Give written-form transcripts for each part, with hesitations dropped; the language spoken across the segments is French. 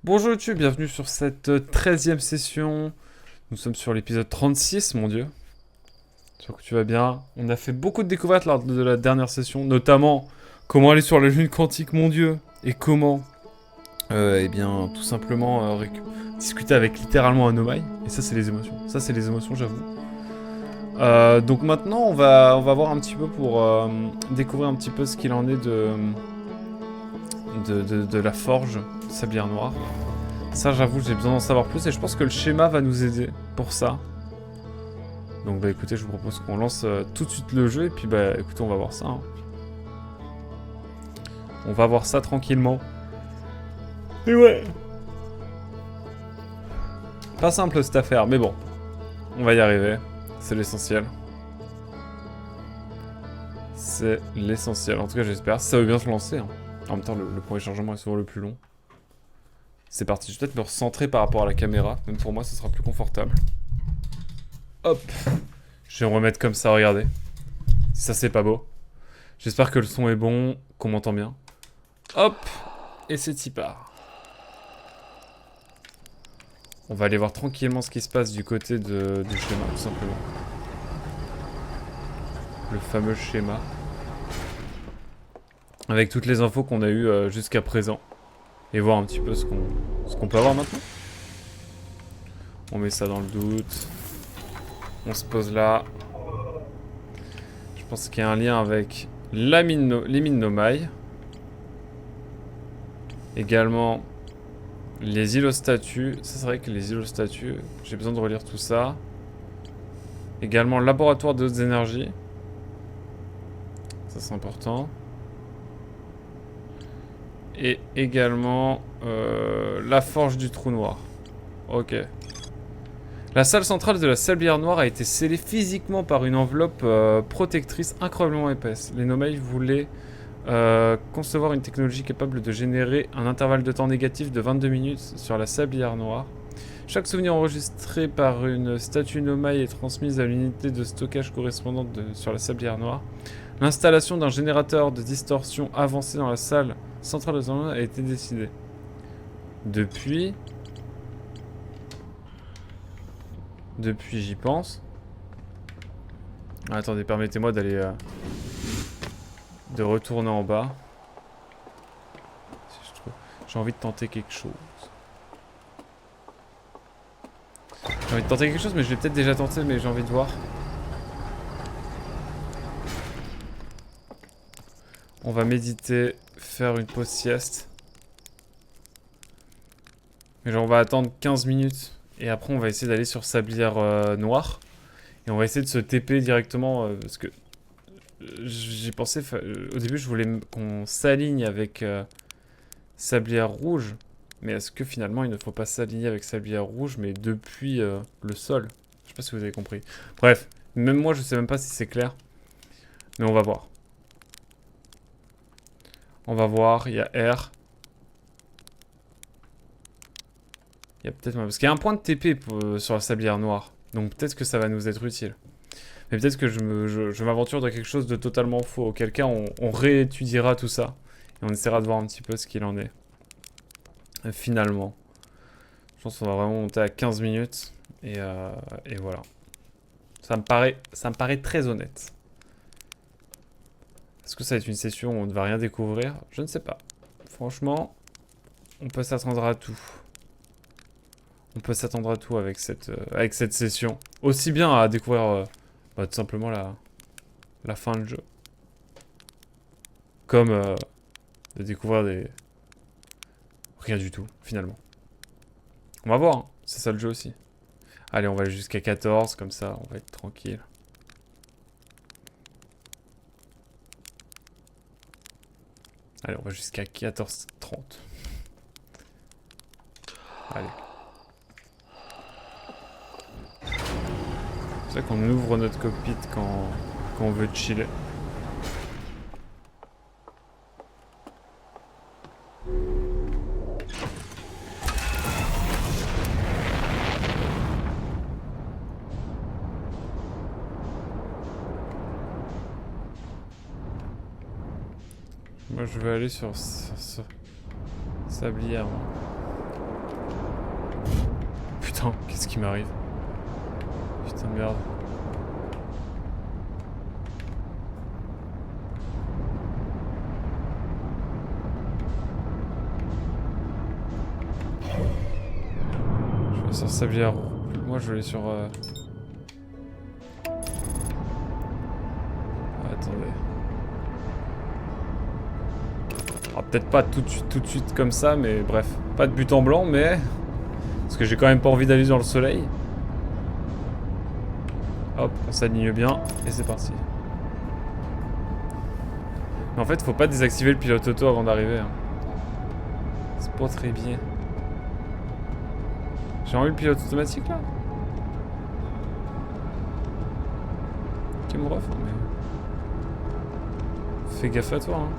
Bonjour YouTube, bienvenue sur cette 13e session. Nous sommes sur l'épisode 36, mon dieu. J'espère que tu vas bien. On a fait beaucoup de découvertes lors de la dernière session, notamment comment aller sur la lune quantique, mon dieu, et comment, eh bien, tout simplement discuter avec littéralement un Omai. Et ça, c'est les émotions. Ça, c'est les émotions, j'avoue. Donc maintenant, on va voir un petit peu pour découvrir un petit peu ce qu'il en est de la forge sablière noire. Ça, j'avoue, j'ai besoin d'en savoir plus et je pense que le schéma va nous aider pour ça. Donc bah écoutez, je vous propose qu'on lance tout de suite le jeu et puis bah écoutez, on va voir ça. Hein. On va voir ça tranquillement. Et ouais. Pas simple cette affaire, mais bon. On va y arriver. C'est l'essentiel. C'est l'essentiel. En tout cas, j'espère. Ça veut bien se lancer. Hein. En même temps, le premier chargement est souvent le plus long. C'est parti. Je vais peut-être me recentrer par rapport à la caméra. Même pour moi, ce sera plus confortable. Hop. Je vais me remettre comme ça, regardez. Ça, c'est pas beau. J'espère que le son est bon, qu'on m'entend bien. Hop. Et c'est y part. On va aller voir tranquillement ce qui se passe du côté du schéma, tout simplement. Le fameux schéma. Avec toutes les infos qu'on a eues jusqu'à présent. Et voir un petit peu ce qu'on peut avoir maintenant. On met ça dans le doute. On se pose là. Je pense qu'il y a un lien avec les mines Nomai. Également les îles aux statues. Ça, c'est vrai que les îles aux statues, j'ai besoin de relire tout ça. Également laboratoire de hautes énergies. Ça, c'est important. Et également la forge du trou noir. Ok. La salle centrale de la sablière noire a été scellée physiquement par une enveloppe protectrice incroyablement épaisse. Les Nomai voulaient concevoir une technologie capable de générer un intervalle de temps négatif de 22 minutes sur la sablière noire. Chaque souvenir enregistré par une statue Nomai est transmise à l'unité de stockage correspondante sur la sablière noire. L'installation d'un générateur de distorsion avancé dans la salle centrale de Nomai a été décidée. Depuis, j'y pense. Ah, attendez, permettez-moi d'aller... de retourner en bas. J'ai envie de tenter quelque chose. J'ai envie de tenter quelque chose, mais je l'ai peut-être déjà tenté, mais j'ai envie de voir. On va méditer, faire une pause sieste. Mais genre on va attendre 15 minutes. Et après on va essayer d'aller sur sablière noire. Et on va essayer de se TP directement. Parce que j'ai pensé... au début je voulais qu'on s'aligne avec sablière rouge. Mais est-ce que finalement il ne faut pas s'aligner avec sablière rouge, mais depuis le sol? Je sais pas si vous avez compris. Bref, même moi je sais même pas si c'est clair. Mais on va voir. On va voir, il y a R. Il y a peut-être... Parce qu'il y a un point de TP sur la sablière noire. Donc peut-être que ça va nous être utile. Mais peut-être que je m'aventure dans quelque chose de totalement faux. Auquel cas on réétudiera tout ça. Et on essaiera de voir un petit peu ce qu'il en est. Finalement. Je pense qu'on va vraiment monter à 15 minutes. Et voilà. Ça me paraît très honnête. Est-ce que ça va être une session où on ne va rien découvrir? Je ne sais pas. Franchement, on peut s'attendre à tout. On peut s'attendre à tout avec cette session. Aussi bien à découvrir tout simplement la fin du jeu. Comme de découvrir des... rien du tout, finalement. On va voir, hein. C'est ça le jeu aussi. Allez, on va aller jusqu'à 14, comme ça, on va être tranquille. Allez, on va jusqu'à 14h30. Allez. C'est ça qu'on ouvre notre cockpit quand on veut chiller. Moi je vais aller sur sablière. Moi. putain, qu'est-ce qui m'arrive? Putain de merde. Je vais sur Sablière. Moi je vais aller sur... Attendez. Alors, peut-être pas tout de suite comme ça, mais bref. Pas de but en blanc, mais... Parce que j'ai quand même pas envie d'aller dans le soleil. Hop, on s'aligne bien, et c'est parti. Mais en fait, faut pas désactiver le pilote auto avant d'arriver. Hein. C'est pas très bien. J'ai enlevé le pilote automatique, là? Ok, mon ref, mais... Fais gaffe à toi, hein.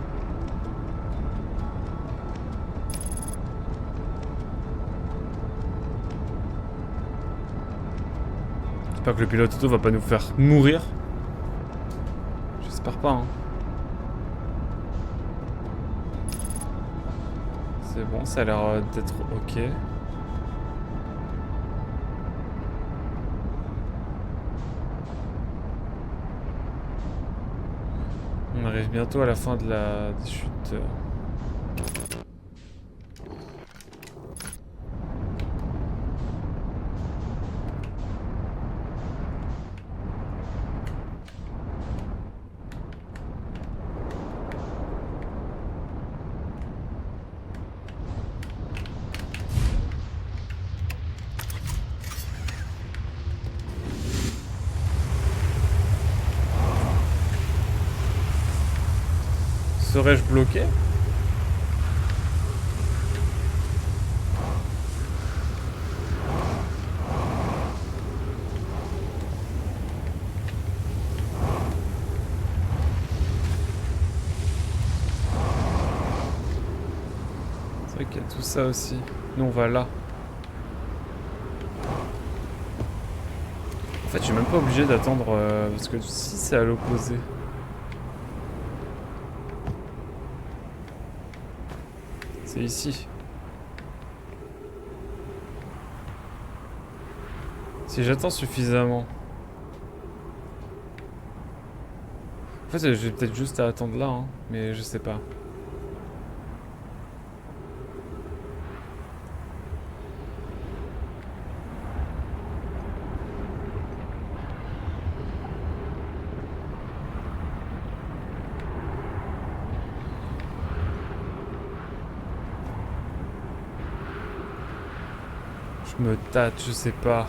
J'espère que le pilote auto va pas nous faire mourir. J'espère pas, hein. C'est bon, ça a l'air d'être ok. On arrive bientôt à la fin de la chute. Serais-je bloqué? C'est vrai qu'il y a tout ça aussi. Nous on va là. En fait je suis même pas obligé d'attendre parce que si c'est à l'opposé. C'est ici. Si j'attends suffisamment. En fait, j'ai peut-être juste à attendre là, hein, mais je sais pas. Je me tâte, je sais pas.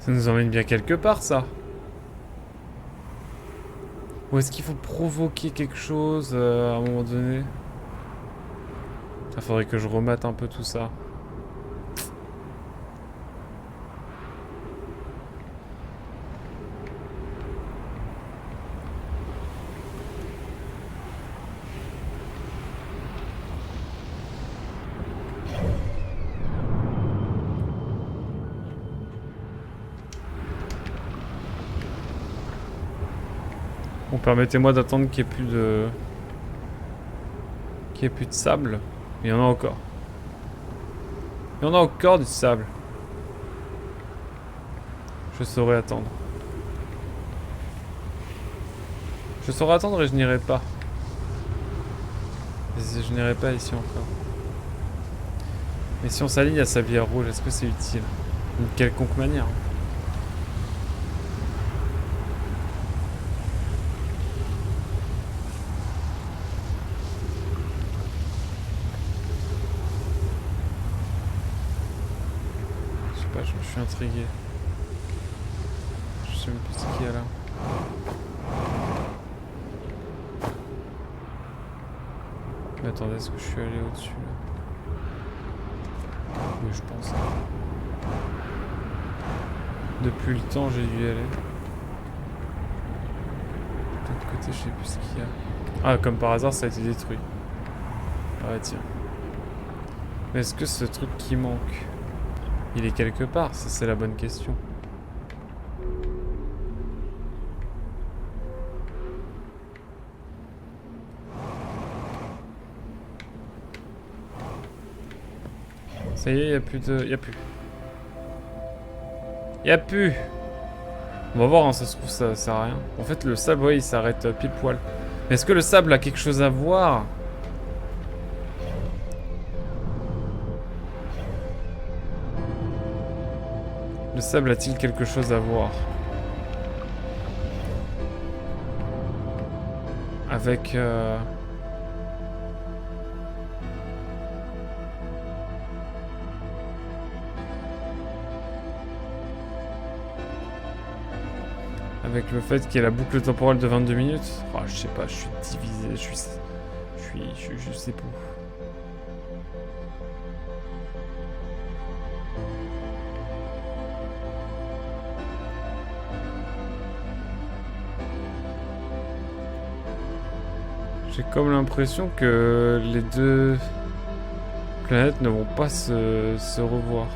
Ça nous emmène bien quelque part, ça. Ou est-ce qu'il faut provoquer quelque chose à un moment donné? Il faudrait que je remate un peu tout ça. Bon, permettez-moi d'attendre qu'il n'y ait plus de... sable. Il y en a encore. Il y en a encore du sable. Je saurais attendre. Je saurais attendre et je n'irai pas. Je n'irai pas ici encore. Mais si on s'aligne à Sablière Rouge, est-ce que c'est utile? D'une quelconque manière. Je sais pas, je suis intrigué. Je sais même plus ce qu'il y a là. Mais attendez, est-ce que je suis allé au-dessus là? Oui, je pense. Depuis le temps, j'ai dû y aller. De l'autre côté, je sais plus ce qu'il y a. Ah, comme par hasard, ça a été détruit. Ah ouais, tiens. Mais est-ce que ce truc qui manque, il est quelque part? Ça, c'est la bonne question. Ça y est, y a plus de... Y a plus. Y a plus. On va voir, hein, ça se trouve, ça sert à rien. En fait, le sable, ouais, il s'arrête pile poil. Mais est-ce que le sable a quelque chose à voir? Le sable a-t-il quelque chose à voir avec avec le fait qu'il y ait la boucle temporelle de 22 minutes? Oh, je sais pas, je suis divisé, je sais pas. J'ai comme l'impression que les deux planètes ne vont pas se revoir.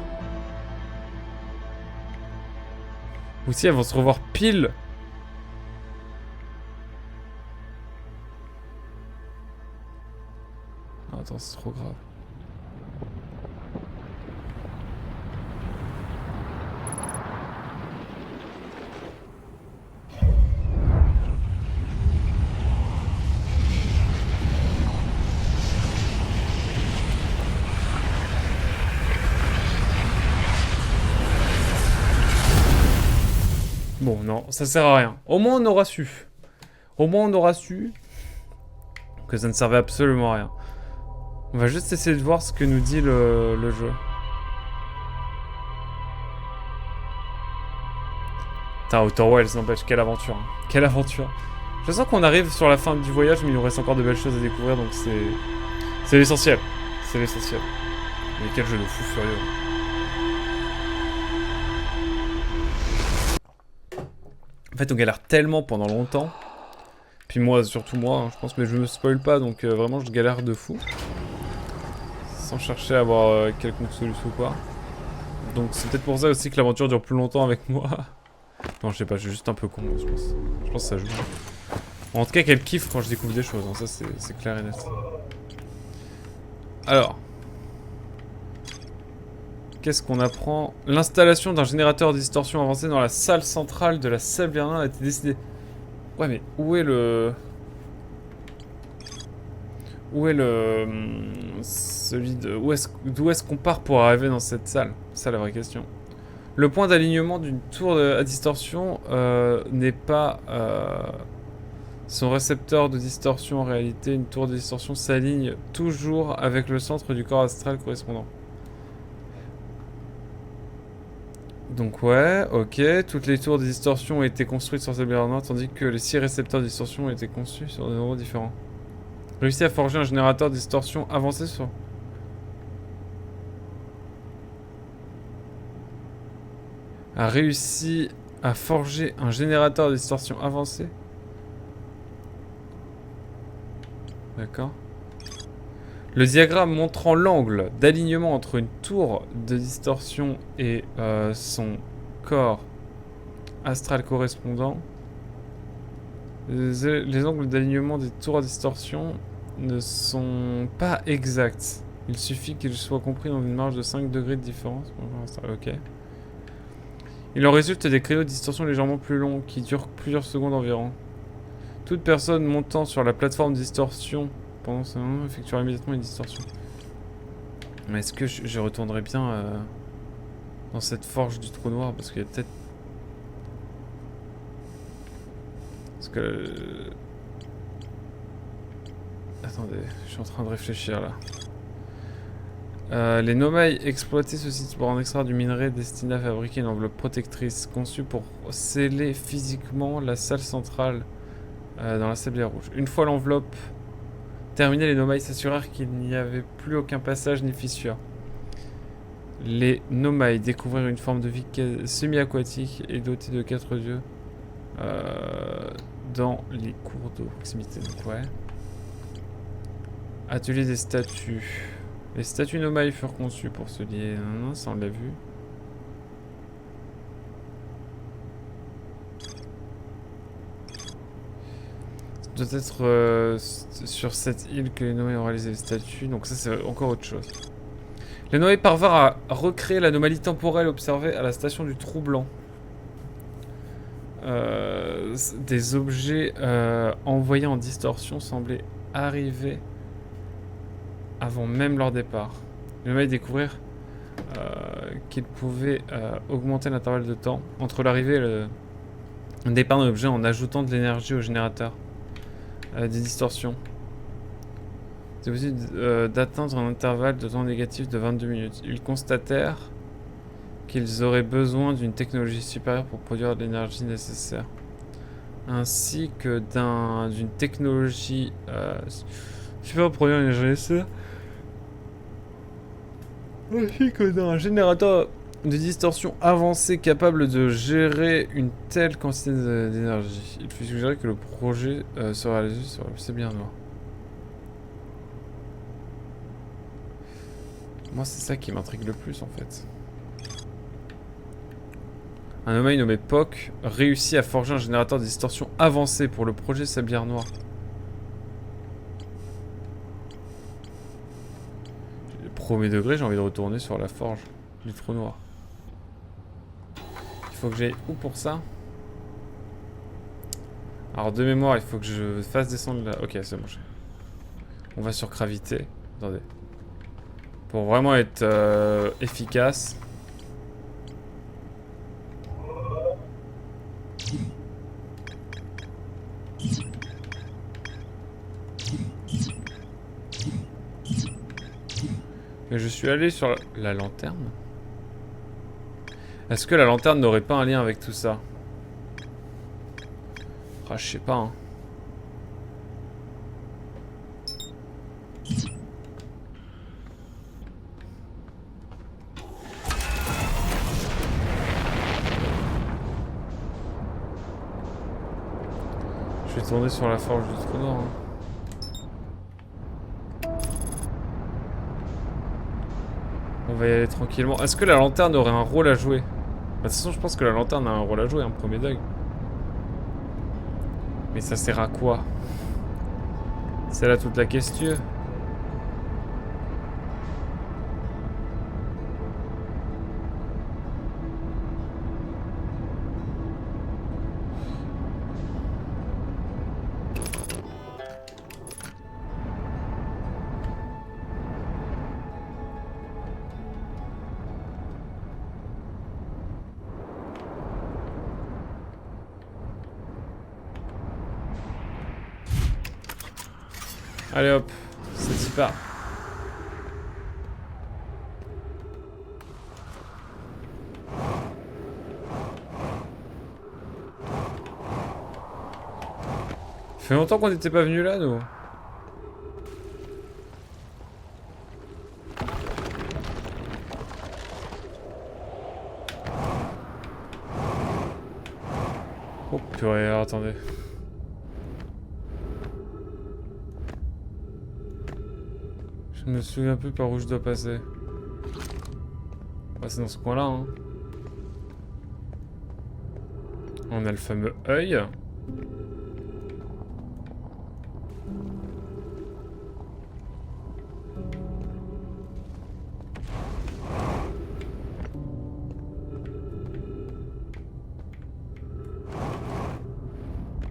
Ou si elles vont se revoir pile. Oh, attends, c'est trop grave. Bon, non, ça sert à rien. Au moins, on aura su. Au moins, on aura su que ça ne servait absolument à rien. On va juste essayer de voir ce que nous dit le jeu. Putain, Outer Wilds, n'empêche, quelle aventure. Hein. Quelle aventure. Je sens qu'on arrive sur la fin du voyage, mais il nous reste encore de belles choses à découvrir, donc c'est l'essentiel. C'est l'essentiel. Mais quel jeu de fou furieux. En fait, on galère tellement pendant longtemps. Puis moi, surtout moi, hein, je pense, mais je me spoil pas, donc vraiment, je galère de fou. Sans chercher à avoir quelconque solution ou quoi. Donc c'est peut-être pour ça aussi que l'aventure dure plus longtemps avec moi. Non, je sais pas, je suis juste un peu con, je pense. Je pense que ça joue. En tout cas, qu'elle kiffe quand je découvre des choses, hein, ça c'est clair et net. Alors. Qu'est-ce qu'on apprend? L'installation d'un générateur de distorsion avancé dans la salle centrale de la Salle Berlin a été décidée. Ouais, mais où est le... Où est le... Celui de... D'où est-ce qu'on part pour arriver dans cette salle? C'est ça la vraie question. Le point d'alignement d'une tour à distorsion n'est pas... son récepteur de distorsion en réalité. Une tour de distorsion s'aligne toujours avec le centre du corps astral correspondant. Donc ouais, ok, toutes les tours de distorsion ont été construites sur cette noire, tandis que les 6 récepteurs de distorsion ont été conçus sur des endroits différents. Réussi à forger un générateur de distorsion avancé sur... A réussi à forger un générateur de distorsion avancé. D'accord. Le diagramme montrant l'angle d'alignement entre une tour de distorsion et son corps astral correspondant. Les angles d'alignement des tours à distorsion ne sont pas exacts. Il suffit qu'ils soient compris dans une marge de 5 degrés de différence. Ok. Il en résulte des créneaux de distorsion légèrement plus longs qui durent plusieurs secondes environ. Toute personne montant sur la plateforme de distorsion pendant ce moment effectuera immédiatement une distorsion. Mais est-ce que je retournerai bien dans cette forge du trou noir? Parce qu'il y a peut-être... Parce que... Attendez, je suis en train de réfléchir là. Les Nomai exploitaient ce site pour en extraire du minerai destiné à fabriquer une enveloppe protectrice conçue pour sceller physiquement la salle centrale dans la sablière rouge. Une fois l'enveloppe terminée, les Nomai s'assurèrent qu'il n'y avait plus aucun passage ni fissure. Les Nomai découvrirent une forme de vie semi-aquatique et dotée de 4 yeux dans les cours d'eau proximité. Donc ouais. Atelier des statues. Les statues Nomai furent conçues pour se lier. Non, ça on l'a vu. Ça doit être sur cette île que les Nomai ont réalisé les statues. Donc ça c'est encore autre chose. Les noyés parvinrent à recréer l'anomalie temporelle observée à la station du Trou Blanc. Des objets envoyés en distorsion semblaient arriver avant même leur départ. Les noyés découvrirent qu'ils pouvaient augmenter l'intervalle de temps entre l'arrivée et le départ d'un objet en ajoutant de l'énergie au générateur des distorsions. C'est possible d'atteindre un intervalle de temps négatif de 22 minutes. Ils constatèrent qu'ils auraient besoin d'une technologie supérieure pour produire l'énergie nécessaire. Ainsi que d'une technologie supérieure pour produire l'énergie nécessaire. Ainsi que d'un générateur de distorsion avancé capable de gérer une telle quantité d'énergie. Il fut suggéré que le projet sera réalisé sur la Sibérie noire. Moi, c'est ça qui m'intrigue le plus, en fait. Un anomalie nommé POC réussit à forger un générateur de distorsion avancé pour le projet Sablière Noire. Premier degré, j'ai envie de retourner sur la forge du Trou Noir. Il faut que j'aille où pour ça? Alors, de mémoire, il faut que je fasse descendre la... Ok, c'est bon. On va sur gravité. Attendez. Pour vraiment être efficace. Mais je suis allé sur la lanterne. Est-ce que la lanterne n'aurait pas un lien avec tout ça? Ah, je sais pas, hein. Je vais tourner sur la forge du Trou Noir, hein. On va y aller tranquillement. Est-ce que la lanterne aurait un rôle à jouer? Bah, de toute façon, je pense que la lanterne a un rôle à jouer, un premier deuil. Mais ça sert à quoi? C'est là toute la question. Allez hop, c'est y part. Ça fait longtemps qu'on n'était pas venu là, nous. Oh purée, alors, attendez. Je me souviens plus par où je dois passer. Bah, c'est dans ce coin-là, hein. On a le fameux œil.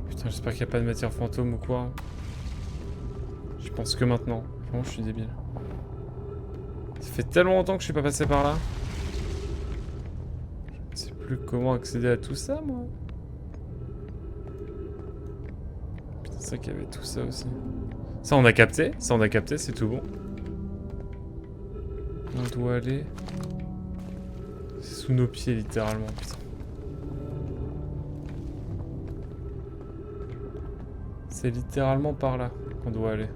Putain, j'espère qu'il n'y a pas de matière fantôme ou quoi. Je pense que maintenant. Vraiment, je suis débile. Ça fait tellement longtemps que je suis pas passé par là. Je ne sais plus comment accéder à tout ça, moi. Putain, c'est vrai qu'il y avait tout ça aussi. Ça, on a capté. Ça, on a capté, c'est tout bon. On doit aller... C'est sous nos pieds, littéralement, putain. C'est littéralement par là qu'on doit aller.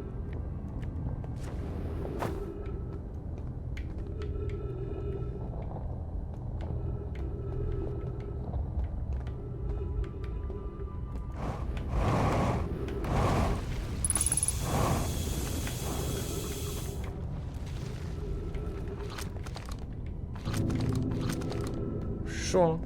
Chaud, hein.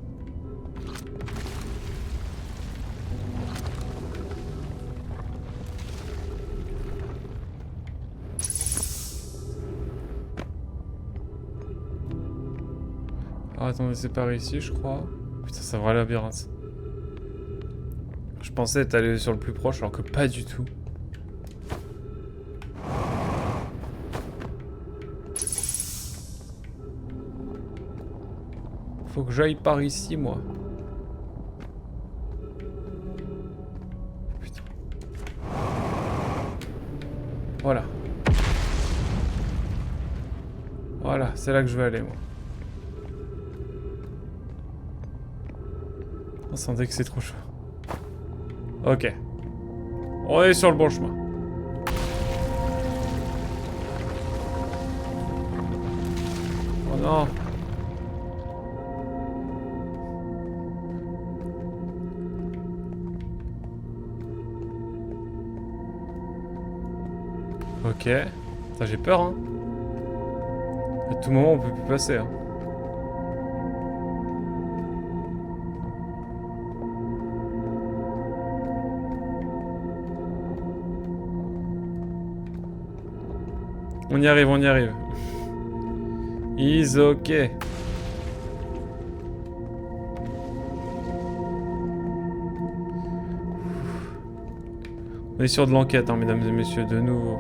Ah, attendez, c'est par ici, je crois. Putain, c'est un vrai labyrinthe. Je pensais être allé sur le plus proche, alors que pas du tout. Faut que j'aille par ici, moi. Putain. Voilà. Voilà, c'est là que je vais aller, moi. On sentait que c'est trop chaud. Ok. On est sur le bon chemin. Oh non. Ok. Putain, j'ai peur, hein. À tout moment, on peut plus passer, hein. On y arrive, on y arrive. Is ok. On est sur de l'enquête, hein, mesdames et messieurs, de nouveau.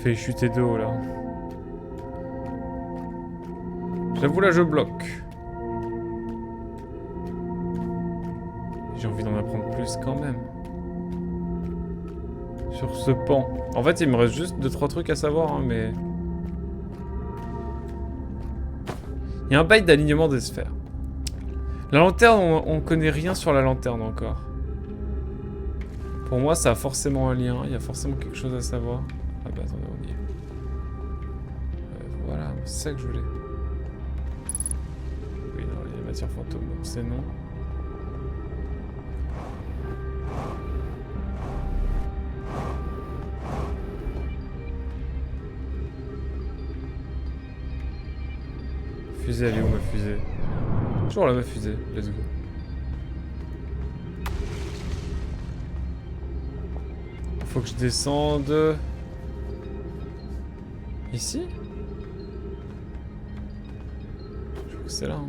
Fait chuter de haut là. J'avoue là je bloque. J'ai envie d'en apprendre plus quand même. Sur ce pan. En fait il me reste juste 2-3 trucs à savoir hein, mais... Il y a un bail d'alignement des sphères. La lanterne, on connaît rien sur la lanterne encore. Pour moi ça a forcément un lien, il y a forcément quelque chose à savoir. Ah bah attendez, on y est. Voilà, c'est ça que je voulais. Oui, non, il y a les matières fantômes, donc c'est non. Fusée, elle est où ma fusée? Toujours là ma fusée, let's go. Faut que je descende... Ici? Je crois que c'est là. Hein.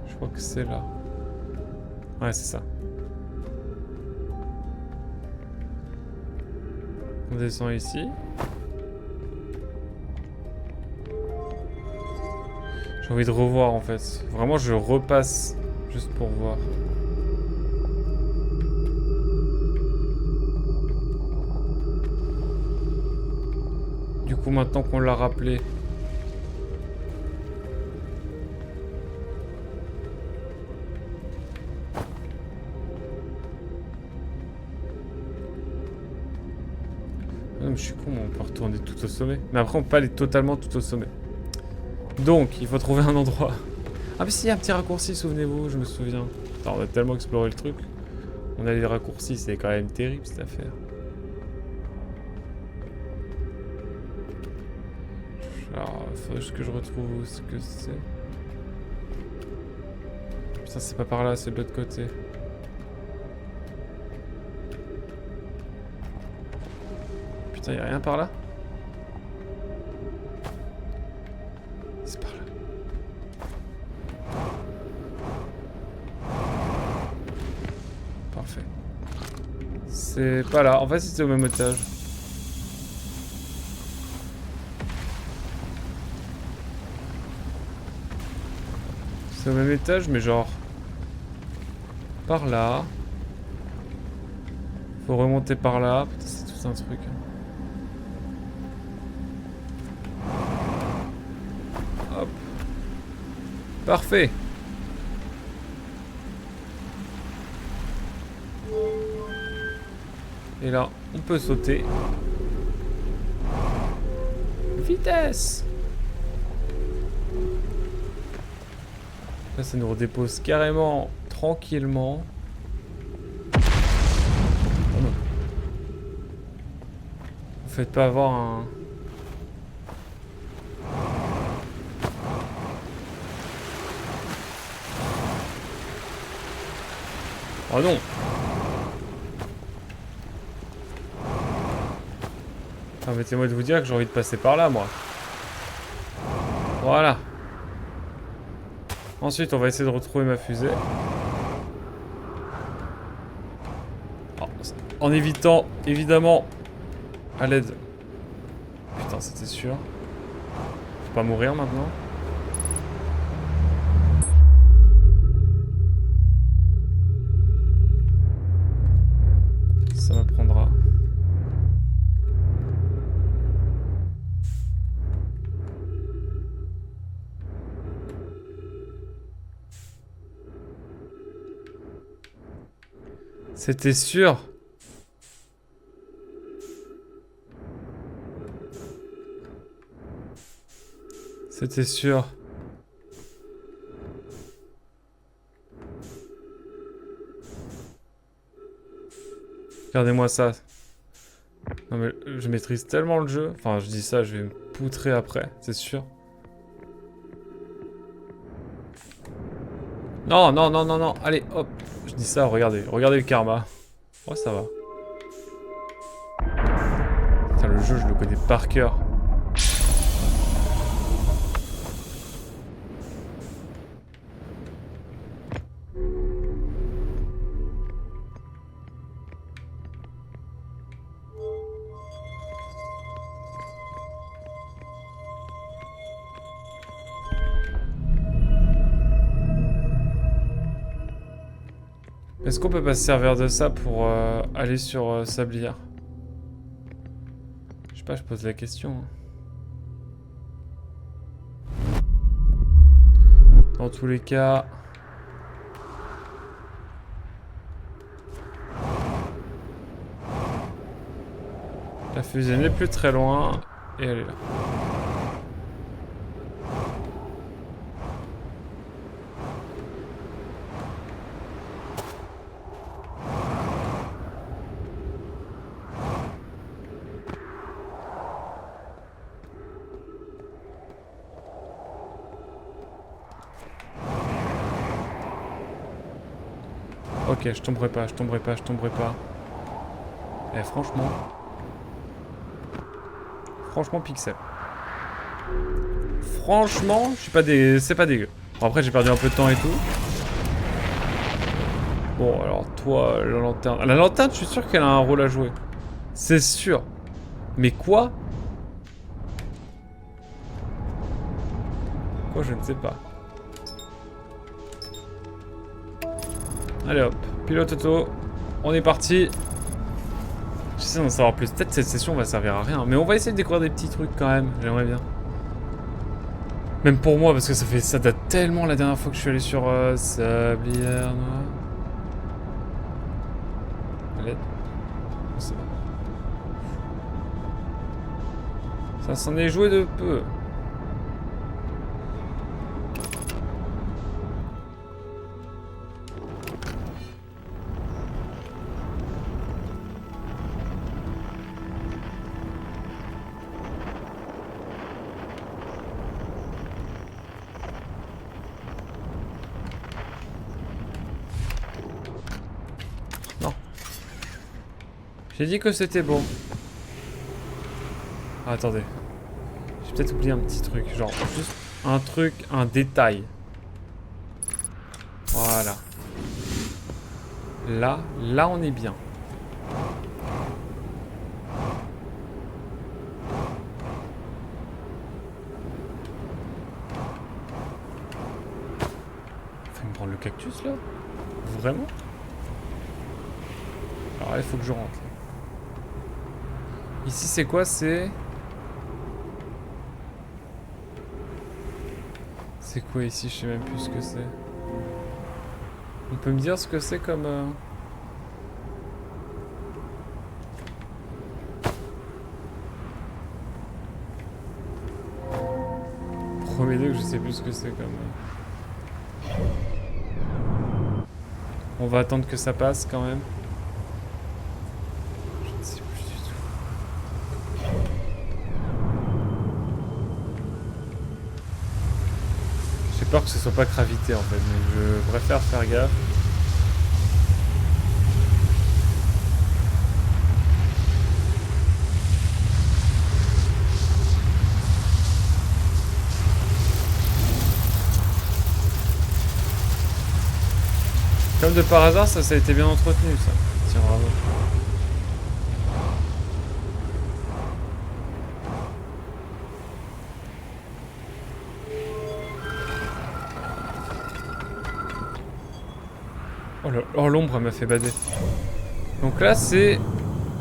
Je crois que c'est là. Ouais, c'est ça. On descend ici. J'ai envie de revoir en fait. Vraiment, je repasse juste pour voir. Du coup, maintenant qu'on l'a rappelé. Non, mais je suis con, on peut retourner tout au sommet. Mais après, on peut pas aller totalement tout au sommet. Donc, il faut trouver un endroit. Ah, mais si, il y a un petit raccourci, souvenez-vous, je me souviens. Alors, on a tellement exploré le truc. On a les raccourcis, c'est quand même terrible cette affaire. Alors, il faudrait juste que je retrouve ce que c'est. Putain, c'est pas par là, c'est de l'autre côté. Putain, y'a rien par là? C'est par là. Parfait. C'est pas là. En fait, c'était au même étage. C'est au même étage, mais genre... Par là. Faut remonter par là. Putain, c'est tout un truc. Hop. Parfait. Et là, on peut sauter. Vitesse! Là, ça nous redépose carrément tranquillement. Oh non. Vous faites pas avoir un... Oh non. Permettez-moi de vous dire que j'ai envie de passer par là, moi. Voilà. Ensuite, on va essayer de retrouver ma fusée. En évitant, évidemment, à l'aide. Putain, c'était sûr. Faut pas mourir maintenant. Ça m'apprendra. C'était sûr. C'était sûr. Regardez-moi ça. Non mais je maîtrise tellement le jeu. Enfin, je dis ça, je vais me poutrer après, c'est sûr. Non, non, non, non, non. Allez, hop. Je dis ça, regardez. Regardez le karma. Oh, ça va. Putain, le jeu, je le connais par cœur. Est-ce qu'on peut pas se servir de ça pour aller sur Sablière? Je sais pas, je pose la question. Hein. Dans tous les cas... La fusée n'est plus très loin et elle est là. Ok, je tomberai pas, je tomberai pas, je tomberai pas. Eh, franchement... Franchement, Pixel. Franchement, je suis pas des... c'est pas dégueu. Bon, après, j'ai perdu un peu de temps et tout. Bon, alors, toi, la lanterne... La lanterne, je suis sûr qu'elle a un rôle à jouer. C'est sûr. Mais quoi? Quoi, je ne sais pas. Allez hop, pilote auto, on est parti. J'essaie d'en savoir plus. Peut-être cette session va servir à rien, mais on va essayer de découvrir des petits trucs quand même. J'aimerais bien. Même pour moi, parce que ça date tellement la dernière fois que je suis allé sur Sablière Noire. Allez. C'est bon. Ça s'en est joué de peu. J'ai dit que c'était bon. Ah, attendez. J'ai peut-être oublié un petit truc. Genre, juste un truc, un détail. Voilà. Là, on est bien. Faut me prendre le cactus, là? Vraiment? Alors là, il faut que je rentre. Ici, c'est quoi? C'est quoi ici? Je sais même plus ce que c'est. On peut me dire ce que c'est comme... Premier Dieu que je sais plus ce que c'est comme... On va attendre que ça passe quand même. Je ne sais plus du tout. J'ai peur que ce soit pas gravité en fait, mais je préfère faire gaffe. Comme de par hasard, ça a été bien entretenu, ça. Tiens, bravo. Oh, l'ombre, elle m'a fait bader. Donc là, c'est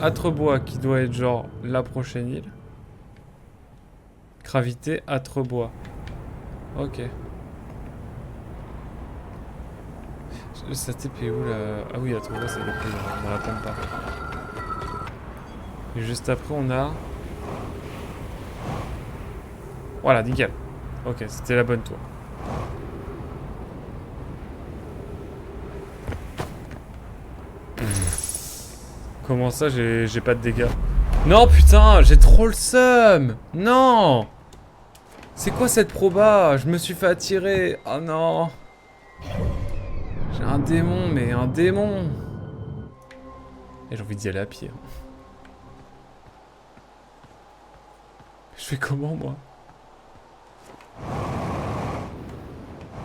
Atrebois qui doit être genre la prochaine île. Gravité, Atrebois. Ok. Ça TP où là? Ah oui, Atrebois, c'est TP dans la pampa. Et juste après, on a... Voilà, nickel. Ok, c'était la bonne tour. Comment ça, j'ai pas de dégâts? Non, putain, j'ai trop le seum. Non. C'est quoi cette proba? Je me suis fait attirer. Oh non. J'ai un démon, mais un démon. Et j'ai envie d'y aller à pied. Je fais comment, moi?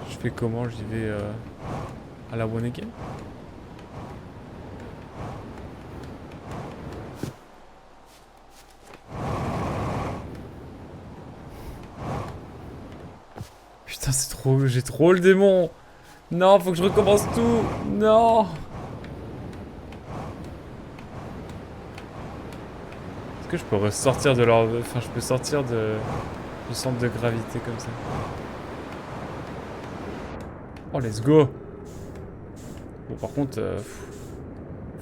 Je fais comment? J'y vais à la one again? Putain, c'est trop... J'ai trop le démon. Non, faut que je recommence tout. Non. Est-ce que je peux ressortir de leur... Enfin, je peux sortir du centre de gravité comme ça. Oh, let's go. Bon, par contre,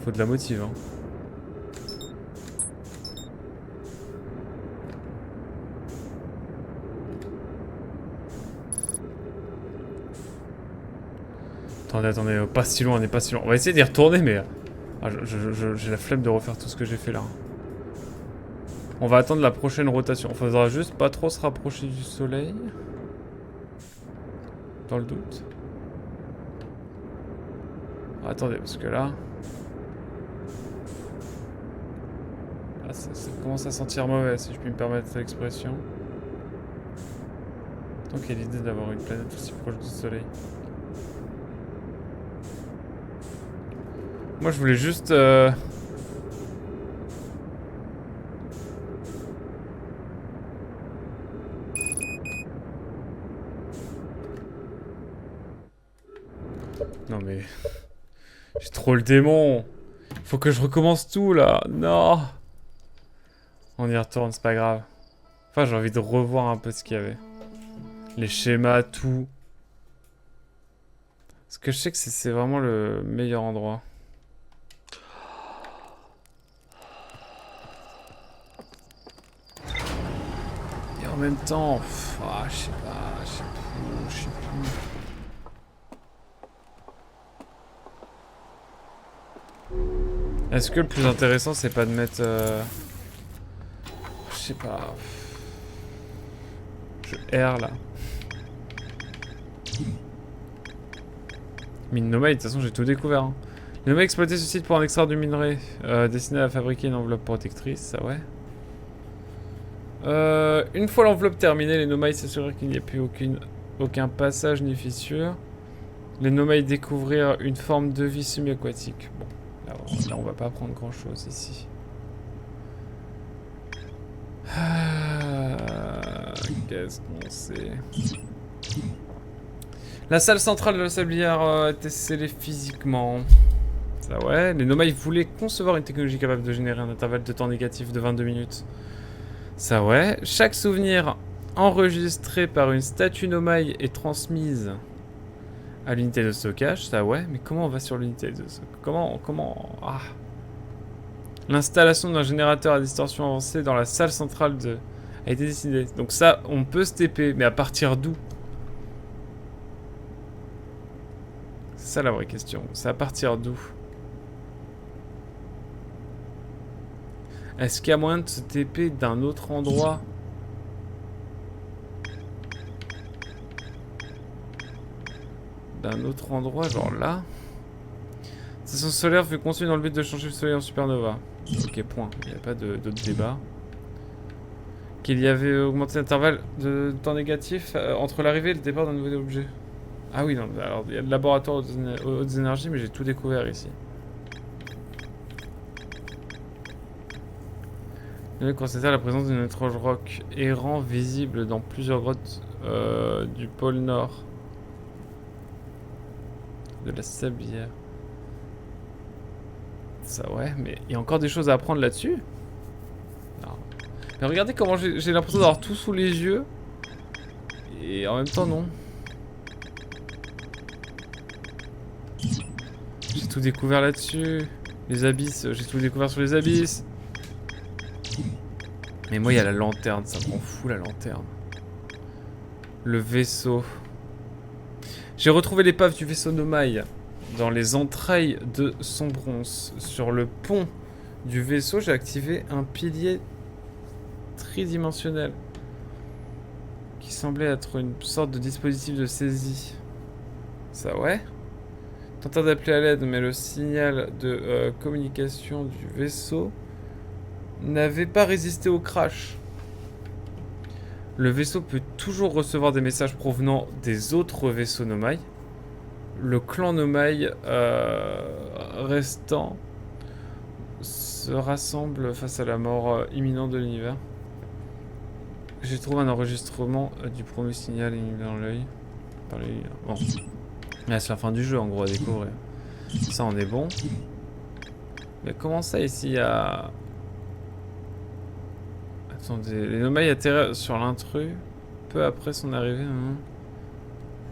faut de la motive, hein. Attendez, pas si loin, on est pas si loin. On va essayer d'y retourner, mais... Ah, j'ai la flemme de refaire tout ce que j'ai fait là. On va attendre la prochaine rotation. Il faudra juste pas trop se rapprocher du soleil. Dans le doute. Attendez, parce que là... Ah, ça commence à sentir mauvais, si je puis me permettre l'expression. Donc il y a l'idée d'avoir une planète aussi proche du soleil. Moi je voulais juste... Non mais... J'ai trop le démon. Faut que je recommence tout là. Non. On y retourne, c'est pas grave. Enfin j'ai envie de revoir un peu ce qu'il y avait. Les schémas, tout. Parce que je sais que c'est vraiment le meilleur endroit. Et en même temps... je sais pas, je sais plus. Est-ce que le plus intéressant c'est pas de mettre... Je sais pas... Je erre là. Mine nomade, de toute façon j'ai tout découvert. Hein. Les nomades exploitaient ce site pour en extraire du minerai. Destiné à fabriquer une enveloppe protectrice, ça ouais. Une fois l'enveloppe terminée, les nomades s'assurèrent qu'il n'y ait plus aucun passage ni fissure. Les nomades découvrirent une forme de vie semi-aquatique. Bon, là on va pas apprendre grand chose ici. Qu'est-ce qu'on sait? La salle centrale de la sablière était scellée physiquement. Ça ouais, les nomades voulaient concevoir une technologie capable de générer un intervalle de temps négatif de 22 minutes. Ça ouais, chaque souvenir enregistré par une statue nomade est transmise à l'unité de stockage. Ça ouais, mais comment on va sur l'unité de stockage? Comment... Ah. L'installation d'un générateur à distorsion avancée dans la salle centrale a été décidée. Donc ça, on peut se TP, mais à partir d'où? C'est ça la vraie question. C'est à partir d'où? Est-ce qu'il y a moyen de se TP d'un autre endroit? D'un autre endroit, genre là? Station solaire fut conçue dans le but de changer le soleil en supernova. Ok, point. Il n'y a pas d'autre débat. Qu'il y avait augmenté l'intervalle de temps négatif entre l'arrivée et le départ d'un nouvel objet. Ah oui, non, alors il y a le laboratoire hautes énergies, mais j'ai tout découvert ici. Nous constatons la présence d'une étrange roc errant visible dans plusieurs grottes du pôle nord de la sablière. Ça ouais, mais il y a encore des choses à apprendre là-dessus. Non. Mais regardez comment j'ai l'impression d'avoir tout sous les yeux. Et en même temps non. J'ai tout découvert là-dessus. Les abysses, j'ai tout découvert sur les abysses. Mais moi il y a la lanterne, ça me rend fou la lanterne. Le vaisseau. J'ai retrouvé l'épave du vaisseau Nomai dans les entrailles de son bronze. Sur le pont du vaisseau, j'ai activé un pilier tridimensionnel qui semblait être une sorte de dispositif de saisie. Ça ouais. Tentant d'appeler à l'aide, mais le signal de communication du vaisseau n'avait pas résisté au crash. Le vaisseau peut toujours recevoir des messages provenant des autres vaisseaux Nomai. Le clan Nomai restant se rassemble face à la mort imminente de l'univers. J'ai trouvé un enregistrement du premier signal émis dans l'œil. Bon. Là, c'est la fin du jeu en gros à découvrir. Ça, on est bon. Mais comment ça ici il y a... Attendez, les Nomai atterrent sur l'intrus peu après son arrivée.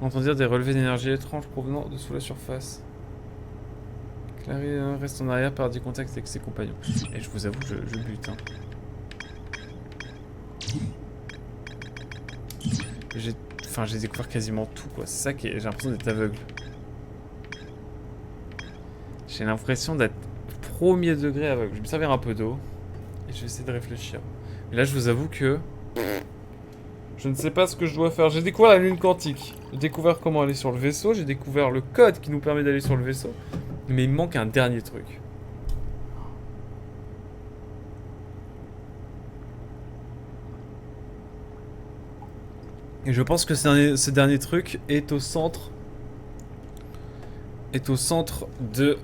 On entend dire des relevés d'énergie étranges provenant de sous la surface. Clary reste en arrière, perdit contact avec ses compagnons. Et je vous avoue, je bute. Hein. J'ai découvert quasiment tout, quoi. C'est ça qui est... J'ai l'impression d'être aveugle. J'ai l'impression d'être premier degré aveugle. Je vais me servir un peu d'eau. Et je vais essayer de réfléchir. Et là, je vous avoue que... je ne sais pas ce que je dois faire. J'ai découvert la lune quantique. J'ai découvert comment aller sur le vaisseau. J'ai découvert le code qui nous permet d'aller sur le vaisseau. Mais il me manque un dernier truc. Et je pense que ce dernier truc est au centre... de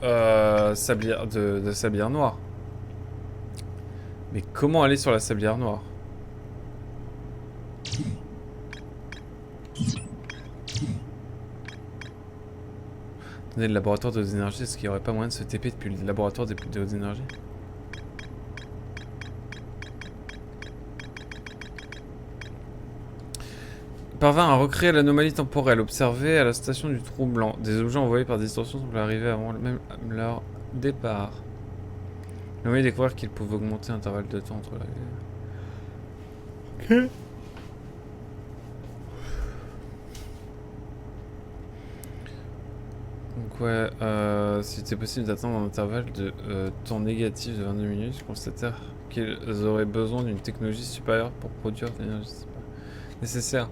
Sablière Noire. Mais comment aller sur la Sablière Noire ? Attendez, le laboratoire de hautes énergies, est-ce qu'il n'y aurait pas moyen de se TP depuis le laboratoire des hautes énergies ? Parvint à recréer l'anomalie temporelle observée à la station du Trou Blanc. Des objets envoyés par distorsion semblent arriver avant même leur départ. L'anomalie découvert qu'il pouvait augmenter l'intervalle de temps entre la... Ok. Donc ouais, c'était possible d'atteindre un intervalle de temps négatif de 22 minutes. Je constatais qu'ils auraient besoin d'une technologie supérieure pour produire de l'énergie nécessaire.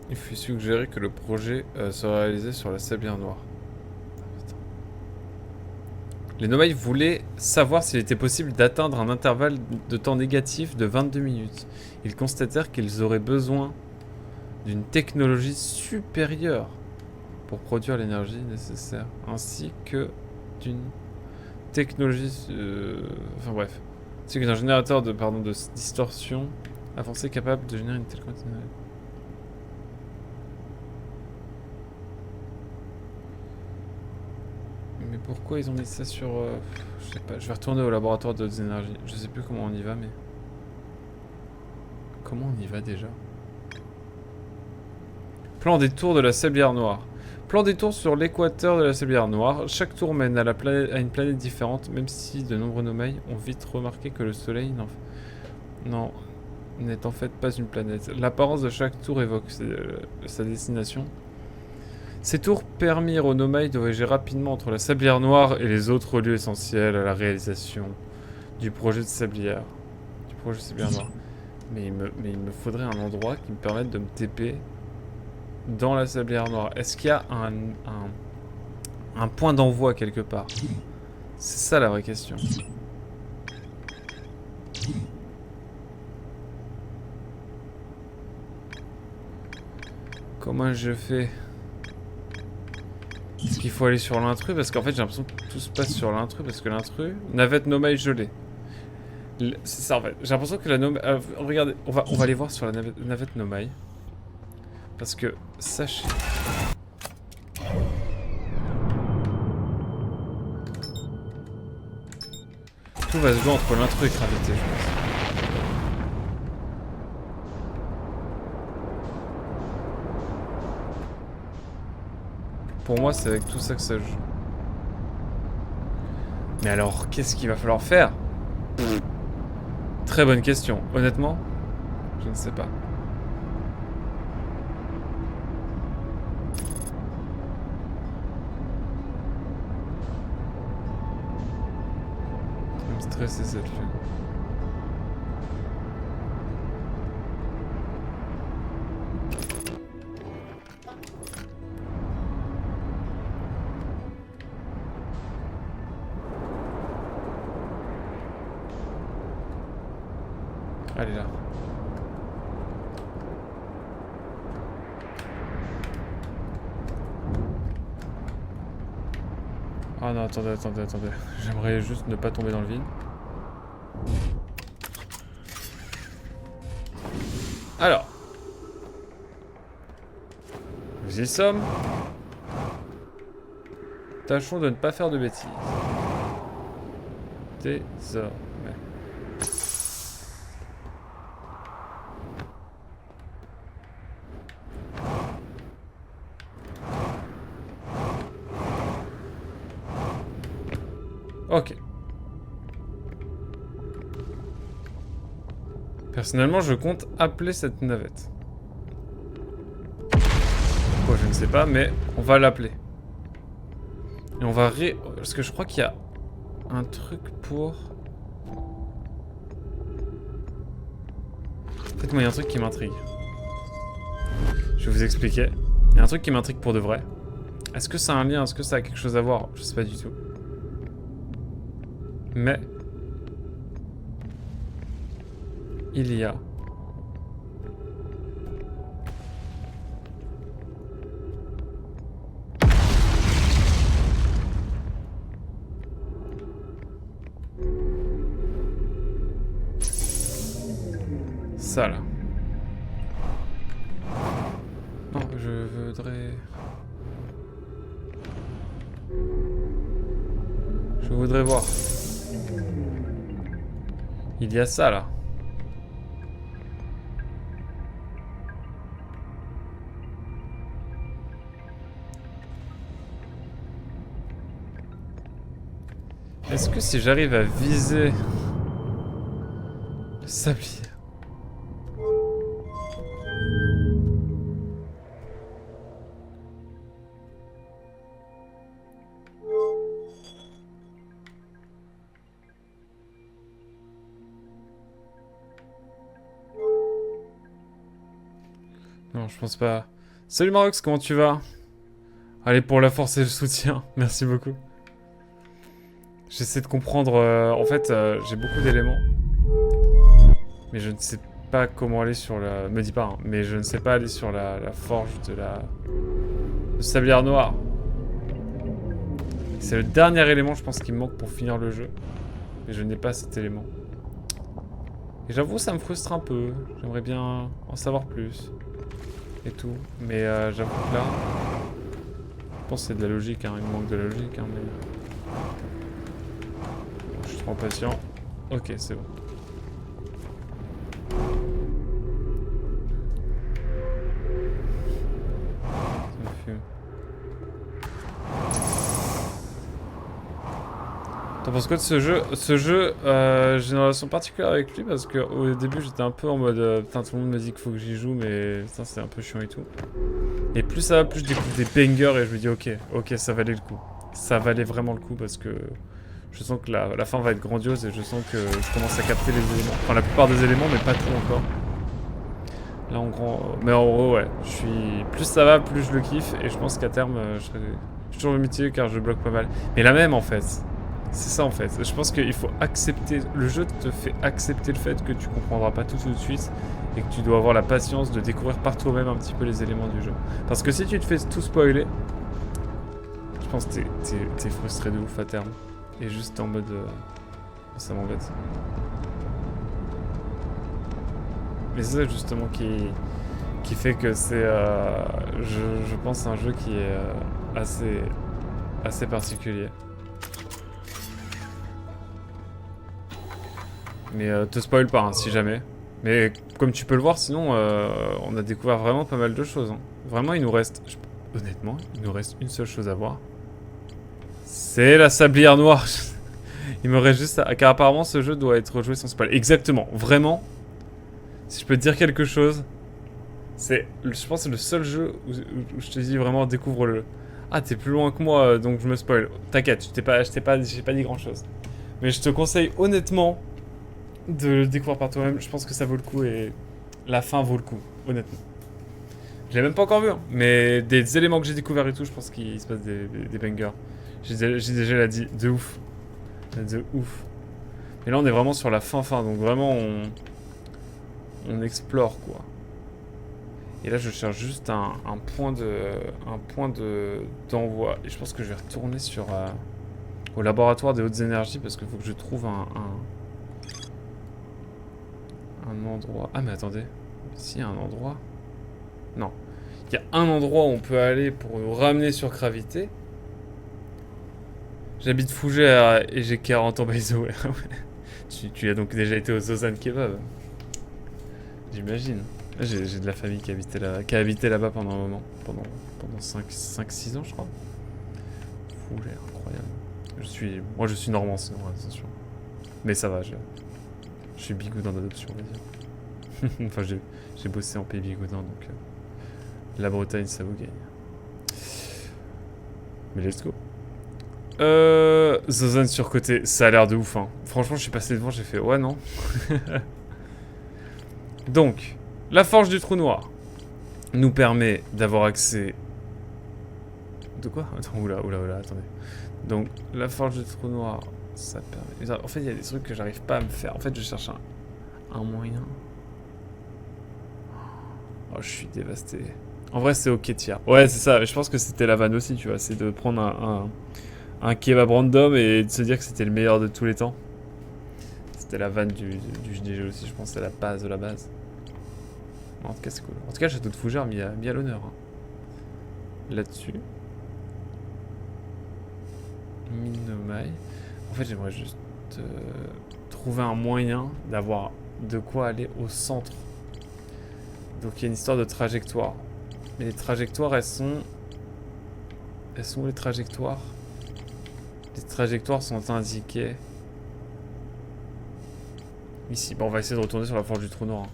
Il fut suggéré que le projet serait réalisé sur la Sablière Noire. Les Nomai voulaient savoir s'il était possible d'atteindre un intervalle de temps négatif de 22 minutes. Ils constatèrent qu'ils auraient besoin d'une technologie supérieure pour produire l'énergie nécessaire, ainsi que d'une technologie... enfin bref. Ainsi que d'un générateur de distorsion avancé capable de générer une telle quantité. Mais pourquoi ils ont mis ça sur... je sais pas, je vais retourner au laboratoire de hautes énergies. Je sais plus comment on y va, mais... Comment on y va déjà? Plan des tours de la Sablière Noire. Plan des tours sur l'équateur de la Sablière Noire. Chaque tour mène à une planète différente, même si de nombreux Nomai ont vite remarqué que le Soleil n'est en fait pas une planète. L'apparence de chaque tour évoque sa destination. Ces tours permirent aux Nomai de voyager rapidement entre la Sablière Noire et les autres lieux essentiels à la réalisation du projet de Sablière. Noire. Mais il me faudrait un endroit qui me permette de me TP dans la Sablière Noire. Est-ce qu'il y a un point d'envoi quelque part? C'est ça la vraie question. Comment je fais? Est-ce qu'il faut aller sur l'intrus? Parce qu'en fait j'ai l'impression que tout se passe sur l'intrus. Parce que l'intrus... Navette Nomai gelée. C'est ça en fait. J'ai l'impression que la Nomai... regardez, on va aller voir sur la navette Nomai. Parce que, sachez... Tout va se jouer entre l'intrus et gravité, je pense. Pour moi, c'est avec tout ça que ça joue. Mais alors, qu'est-ce qu'il va falloir faire? Très bonne question. Honnêtement, je ne sais pas. Ça me stresser cette lune. Allez là. Ah non, attendez. J'aimerais juste ne pas tomber dans le vide. Alors. Nous y sommes. Tâchons de ne pas faire de bêtises. Désormais. Ok. Personnellement, je compte appeler cette navette. Pourquoi, je ne sais pas, mais on va l'appeler. Et on va parce que je crois qu'il y a un truc pour... En fait, moi, il y a un truc qui m'intrigue. Je vais vous expliquer. Il y a un truc qui m'intrigue pour de vrai. Est-ce que ça a un lien? Est-ce que ça a quelque chose à voir? Je sais pas du tout. Mais... il y a... ça là. Non, je voudrais voir. Il y a ça là. Est-ce que si j'arrive à viser le sablier? Non, je pense pas. Salut Marox, comment tu vas? Allez, pour la force et le soutien, merci beaucoup. J'essaie de comprendre, en fait, j'ai beaucoup d'éléments. Mais je ne sais pas comment aller sur la... Me dis pas, hein, mais je ne sais pas aller sur la forge de la... de sablière noire. C'est le dernier élément, je pense, qui me manque pour finir le jeu. Et je n'ai pas cet élément. Et j'avoue, ça me frustre un peu. J'aimerais bien en savoir plus. Et tout. Mais j'avoue que là... Je pense que c'est de la logique, hein. Il me manque de la logique, hein, mais... Je suis trop impatient. Ok, c'est bon. Ça me fume. T'en penses quoi de ce jeu? Ce jeu, j'ai une relation particulière avec lui parce qu'au début j'étais un peu en mode putain, tout le monde me dit qu'il faut que j'y joue, mais putain, c'est un peu chiant et tout. Et plus ça va, plus je découvre des bangers et je me dis ok, ça valait le coup. Ça valait vraiment le coup parce que je sens que la fin va être grandiose et je sens que je commence à capter les éléments. Enfin, la plupart des éléments, mais pas tout encore. Là, en gros... Mais en gros, ouais. Plus ça va, plus je le kiffe. Et je pense qu'à terme, je suis toujours mitigé car je bloque pas mal. Mais la même, en fait. C'est ça en fait. Je pense qu'il faut accepter. Le jeu te fait accepter le fait que tu comprendras pas tout de suite et que tu dois avoir la patience de découvrir par toi-même un petit peu les éléments du jeu. Parce que si tu te fais tout spoiler, je pense que t'es frustré de ouf à terme. Et juste en mode. Ça m'embête. Mais c'est ça justement qui fait que c'est. Je pense un jeu qui est assez particulier. Mais te spoil pas, hein, si jamais. Mais comme tu peux le voir, sinon, on a découvert vraiment pas mal de choses. Hein. Vraiment, il nous reste... Honnêtement, il nous reste une seule chose à voir. C'est la sablière noire. Il me reste juste... Car apparemment, ce jeu doit être joué sans spoil. Exactement, vraiment. Si je peux te dire quelque chose, c'est... Je pense que c'est le seul jeu où je te dis vraiment, découvre-le. Ah, t'es plus loin que moi, donc je me spoil. T'inquiète, j'ai pas dit grand-chose. Mais je te conseille honnêtement... de le découvrir par toi-même, je pense que ça vaut le coup et la fin vaut le coup, honnêtement. Je l'ai même pas encore vu, hein, mais des éléments que j'ai découverts et tout, je pense qu'il se passe des bangers. J'ai déjà l'a dit, de ouf. De ouf. Et là on est vraiment sur la fin, donc vraiment on explore quoi. Et là je cherche juste un point d'envoi. Et je pense que je vais retourner sur au laboratoire des hautes énergies parce qu'il faut que je trouve un endroit... Ah mais attendez, s'il y a un endroit... Non. Il y a un endroit où on peut aller pour nous ramener sur Gravité. J'habite Fougères et j'ai 40 ans by the way. Tu as donc déjà été au Zozan Kebab. J'imagine. J'ai de la famille qui a habité là-bas pendant un moment. Pendant 5-6 ans je crois. Fougères, incroyable. Moi je suis normand sinon, attention. Mais ça va, je suis bigoudin d'adoption, on va dire. Enfin, j'ai bossé en pays bigoudin, donc la Bretagne, ça vous gagne. Mais let's go. Zozan surcoté, ça a l'air de ouf, hein. Franchement, je suis passé devant, j'ai fait ouais, non. Donc, la forge du trou noir nous permet d'avoir accès... De quoi? Attends, oula, attendez. Donc, la forge du trou noir... Ça permet... En fait, il y a des trucs que j'arrive pas à me faire. En fait, je cherche un moyen. Oh, je suis dévasté. En vrai, c'est ok, tiens. Ouais, c'est ça. Je pense que c'était la vanne aussi, tu vois. C'est de prendre un kebab random et de se dire que c'était le meilleur de tous les temps. C'était la vanne du jeu aussi, je pense. C'est la base de la base. En tout cas, c'est cool. En tout cas, le château de Fougères mis à l'honneur. Hein. Là-dessus. Minomai. En fait, j'aimerais juste trouver un moyen d'avoir de quoi aller au centre. Donc, il y a une histoire de trajectoire. Mais les trajectoires, elles sont... Elles sont où les trajectoires? Les trajectoires sont indiquées... Ici. Bon, on va essayer de retourner sur la forge du trou noir. Hein.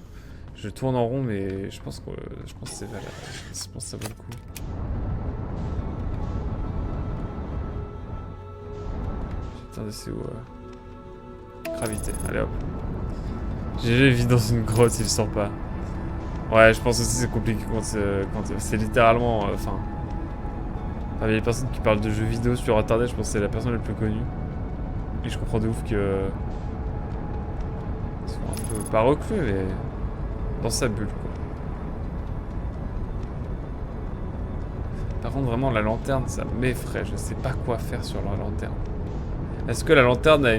Je tourne en rond, mais je pense que c'est valable. Je pense que ça vaut le coup. Attendez, c'est où Gravité, allez hop. GG vit dans une grotte, il sort pas. Ouais, je pense aussi c'est compliqué quand c'est littéralement... Enfin... il y a des personnes qui parlent de jeux vidéo sur internet, je pense que c'est la personne la plus connue. Et je comprends de ouf que... Ils sont un peu... Pas reclus, mais... Dans sa bulle, quoi. Par contre, vraiment, la lanterne, ça m'effraie. Je sais pas quoi faire sur la lanterne. Est-ce que la lanterne a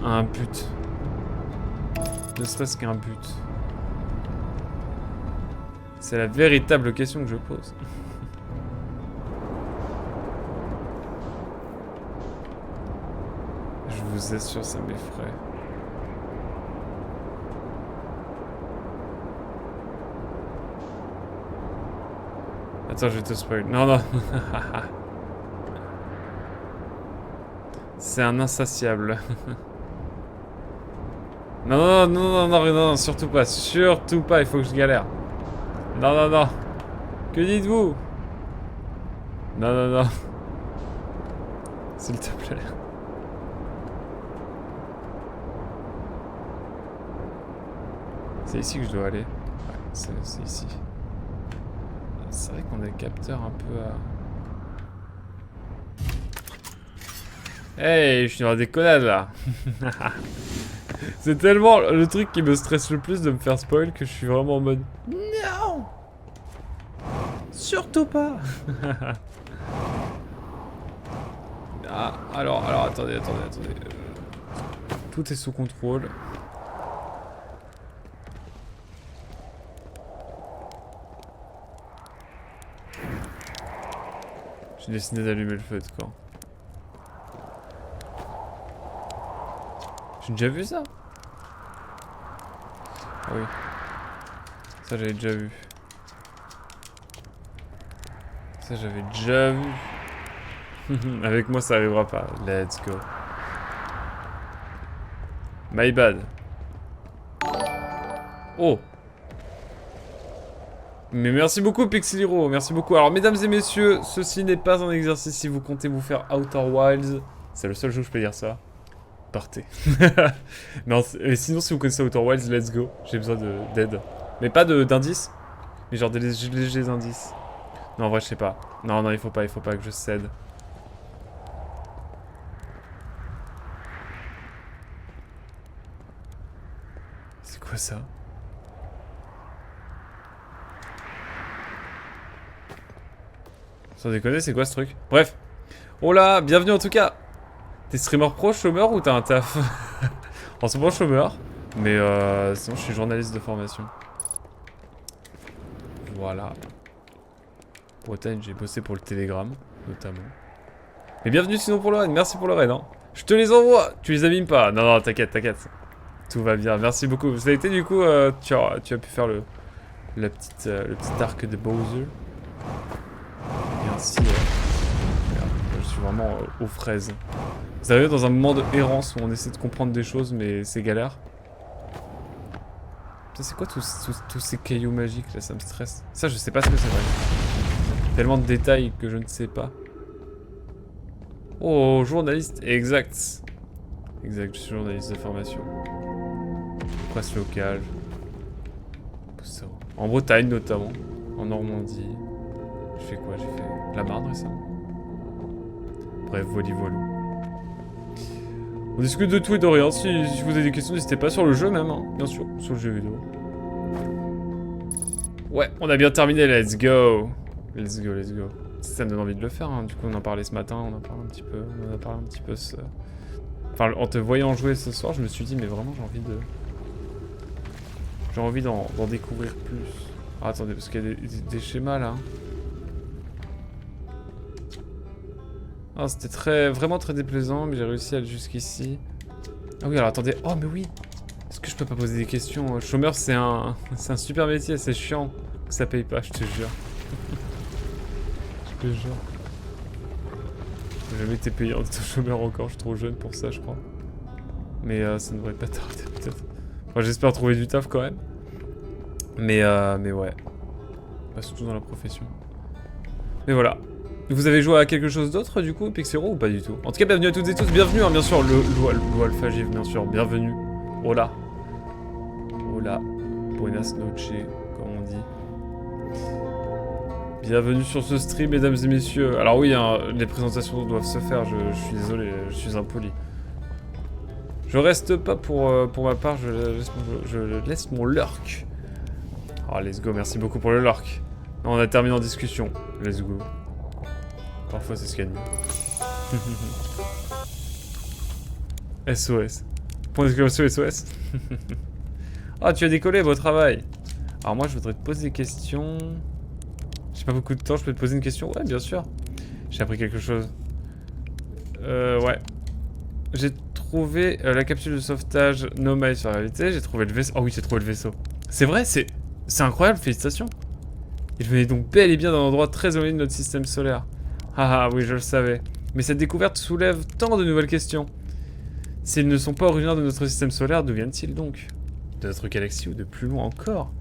un but? Ne serait-ce qu'un but. C'est la véritable question que je pose. Je vous assure, ça m'effraie. Attends, je vais te spoil. Non, non. C'est un insatiable. Non, surtout pas. Surtout pas, il faut que je galère. Non. Que dites-vous? Non. S'il te plaît. C'est ici que je dois aller. Ouais, c'est ici. C'est vrai qu'on a le capteur un peu à... Hey, je suis dans la déconnade là. C'est tellement le truc qui me stresse le plus de me faire spoil que je suis vraiment en mode non, surtout pas. Ah, alors, attendez. Tout est sous contrôle. J'ai décidé d'allumer le feu de camp. J'ai déjà vu ça? Ah oui. Ça j'avais déjà vu. Ça j'avais déjà vu. Avec moi ça arrivera pas. Let's go. My bad. Oh. Mais merci beaucoup Pixeliro, merci beaucoup. Alors mesdames et messieurs, ceci n'est pas un exercice si vous comptez vous faire Outer Wilds. C'est le seul jeu où je peux dire ça. Partez. Non, et sinon si vous connaissez Outer Wilds, let's go. J'ai besoin d'aide. Mais pas d'indices. Mais genre des légers indices. Non en vrai je sais pas. Non, il faut pas que je cède. C'est quoi ça? Sans déconner, c'est quoi ce truc? Bref. Oh là, bienvenue en tout cas. T'es streamer pro, chômeur ou t'as un taf? En ce moment chômeur. Mais sinon je suis journaliste de formation. Voilà. Bretagne, j'ai bossé pour le Télégramme, notamment. Mais bienvenue sinon pour le raid, merci pour le raid. Hein. Je te les envoie, tu les abîmes pas. Non, t'inquiète. Tout va bien, merci beaucoup. Ça a été du coup, tu as pu faire le petit arc de Bowser. Et ainsi, merde, je suis vraiment aux fraises. Vous arrivez dans un moment de errance où on essaie de comprendre des choses, mais c'est galère. Ça c'est quoi tous ces cailloux magiques là, ça me stresse. Ça je sais pas ce que c'est vrai. Tellement de détails que je ne sais pas. Oh, journaliste, exact. Exact, je suis journaliste de formation. Presse locale. En Bretagne notamment. En Normandie. J'ai fait quoi? J'ai fait la Marne récemment. Bref, voilà. On discute de tout et de rien. Si vous avez des questions, n'hésitez pas sur le jeu même, hein. Bien sûr, sur le jeu vidéo. Ouais, on a bien terminé, let's go. Let's go. Ça me donne envie de le faire, hein. Du coup on en parlait ce matin, on en a parlé un petit peu Enfin, en te voyant jouer ce soir, je me suis dit, mais vraiment j'ai envie d'en découvrir plus. Ah, attendez, parce qu'il y a des schémas là. Ah, c'était vraiment très déplaisant, mais j'ai réussi à aller jusqu'ici. Ah oui, alors attendez, oh mais oui. Est-ce que je peux pas poser des questions? Chômeur, c'est un super métier, c'est chiant que ça paye pas, je te jure. Je te jure. J'ai jamais été payé en étant chômeur encore, je suis trop jeune pour ça, je crois. Mais ça ne devrait pas tarder, peut-être. Enfin, j'espère trouver du taf quand même. Mais ouais. Pas surtout dans la profession. Mais voilà. Vous avez joué à quelque chose d'autre du coup, Pixero, ou pas du tout? En tout cas, bienvenue à toutes et tous, bienvenue, hein, bien sûr, le Alphagive, bien sûr, bienvenue. Hola. Buenas noches, comme on dit. Bienvenue sur ce stream, mesdames et messieurs. Alors oui, hein, les présentations doivent se faire, je suis désolé, je suis impoli. Je reste pas pour ma part, je laisse mon lurk. Ah, let's go, merci beaucoup pour le lurk. On a terminé en discussion, let's go. Parfois c'est ce qu'il y a de mieux. SOS. Point d'exclamation SOS. Ah, tu as décollé, beau travail. Alors moi je voudrais te poser des questions. J'ai pas beaucoup de temps, je peux te poser une question? Ouais, bien sûr. J'ai appris quelque chose. Ouais. J'ai trouvé la capsule de sauvetage Nomai sur la réalité. J'ai trouvé le vaisseau. Oh oui, j'ai trouvé le vaisseau. C'est vrai, c'est incroyable, félicitations. Il venait donc bel et bien d'un endroit très éloigné de notre système solaire. Ah oui, je le savais. Mais cette découverte soulève tant de nouvelles questions. S'ils ne sont pas originaires de notre système solaire, d'où viennent-ils donc? De notre galaxie ou de plus loin encore?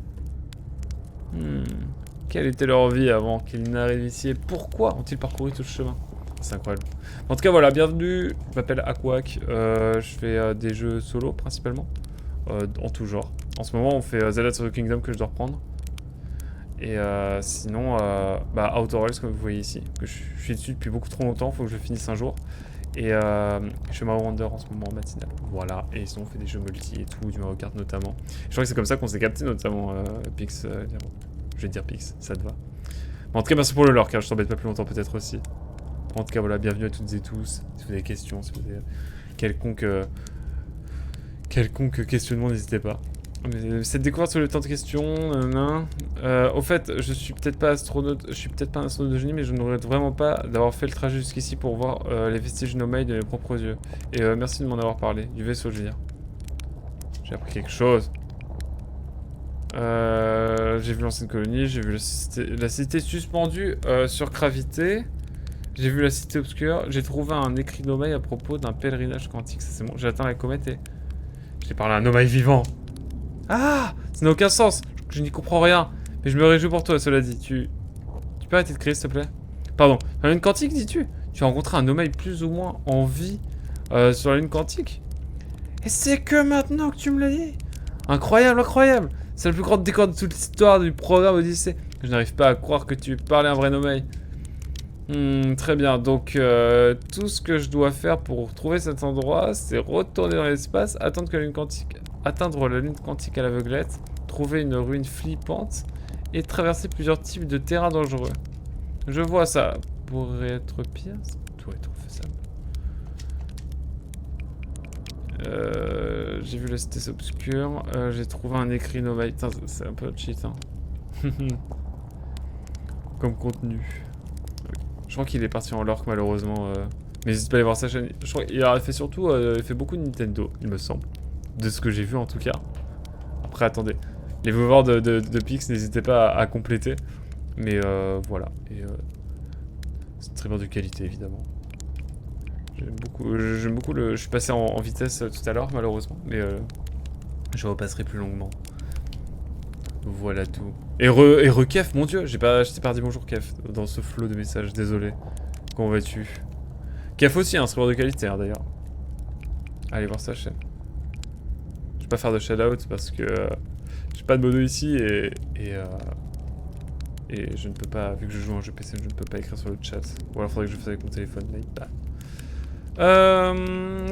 Quelle était leur vie avant qu'ils n'arrivent ici et pourquoi ont-ils parcouru tout ce chemin? C'est incroyable. En tout cas, voilà, bienvenue. Je m'appelle Aquac. Je fais des jeux solo principalement. En tout genre. En ce moment, on fait Zelda Tears of the Kingdom que je dois reprendre. Et sinon, Outer Wilds, comme vous voyez ici, que je suis dessus depuis beaucoup trop longtemps, faut que je finisse un jour. Et je fais Mario Wonder en ce moment en matinale. Voilà, et sinon on fait des jeux multi et tout, du Mario Kart notamment. Je crois que c'est comme ça qu'on s'est capté notamment Pix. Je vais te dire Pix, ça te va. Bon, en tout cas, merci pour le lore, car je t'embête pas plus longtemps peut-être aussi. En tout cas, voilà, bienvenue à toutes et tous. Si vous avez des questions, si vous avez quelconque questionnement, n'hésitez pas. Mais cette découverte sur le temps de questions, au fait, je suis peut-être pas astronaute, je suis peut-être pas un astronaute de génie, mais je ne regrette vraiment pas d'avoir fait le trajet jusqu'ici pour voir les vestiges nomades de mes propres yeux. Et merci de m'en avoir parlé, du vaisseau, je veux dire. J'ai appris quelque chose. J'ai vu l'ancienne colonie, j'ai vu la cité suspendue sur gravité. J'ai vu la cité obscure, j'ai trouvé un écrit nomade à propos d'un pèlerinage quantique, ça c'est bon, j'ai atteint la comète et j'ai parlé à un nomade vivant. Ah, ça n'a aucun sens. Je n'y comprends rien. Mais je me réjouis pour toi, cela dit. Tu peux arrêter de crier, s'il te plaît? Pardon. La lune quantique, dis-tu? Tu as rencontré un nomade plus ou moins en vie sur la lune quantique? Et c'est que maintenant que tu me l'as dit? Incroyable, incroyable. C'est la plus grande découverte de toute l'histoire du programme Odyssée. Je n'arrive pas à croire que tu parlais un vrai nomade. Très bien. Donc, tout ce que je dois faire pour trouver cet endroit, c'est retourner dans l'espace, atteindre la lune quantique à l'aveuglette, trouver une ruine flippante et traverser plusieurs types de terrains dangereux. Je vois ça. Pourrait être pire, ça pourrait être faisable. J'ai vu la cité obscure, j'ai trouvé un écrit nomade. Putain, c'est un peu cheat, hein. Comme contenu. Je crois qu'il est parti en lork malheureusement. Mais n'hésite pas à aller voir sa chaîne. Je crois qu'il a fait surtout il fait beaucoup de Nintendo, il me semble. De ce que j'ai vu en tout cas. Après attendez. Les viewers de Pix, n'hésitez pas à compléter. Mais voilà. Et c'est très bien de qualité évidemment. J'aime beaucoup le. Je suis passé en vitesse tout à l'heure malheureusement. Mais je repasserai plus longuement. Voilà tout. Et Kef, mon dieu, je t'ai pas dit bonjour Kef dans ce flot de messages, désolé. Comment vas-tu? Kef aussi, un streamer de qualité hein, d'ailleurs. Allez voir sa chaîne. Je vais pas faire de shout-out parce que j'ai pas de mono ici et je ne peux pas, vu que je joue à un jeu PC, je ne peux pas écrire sur le chat. Ou alors faudrait que je le fasse avec mon téléphone, mais bah.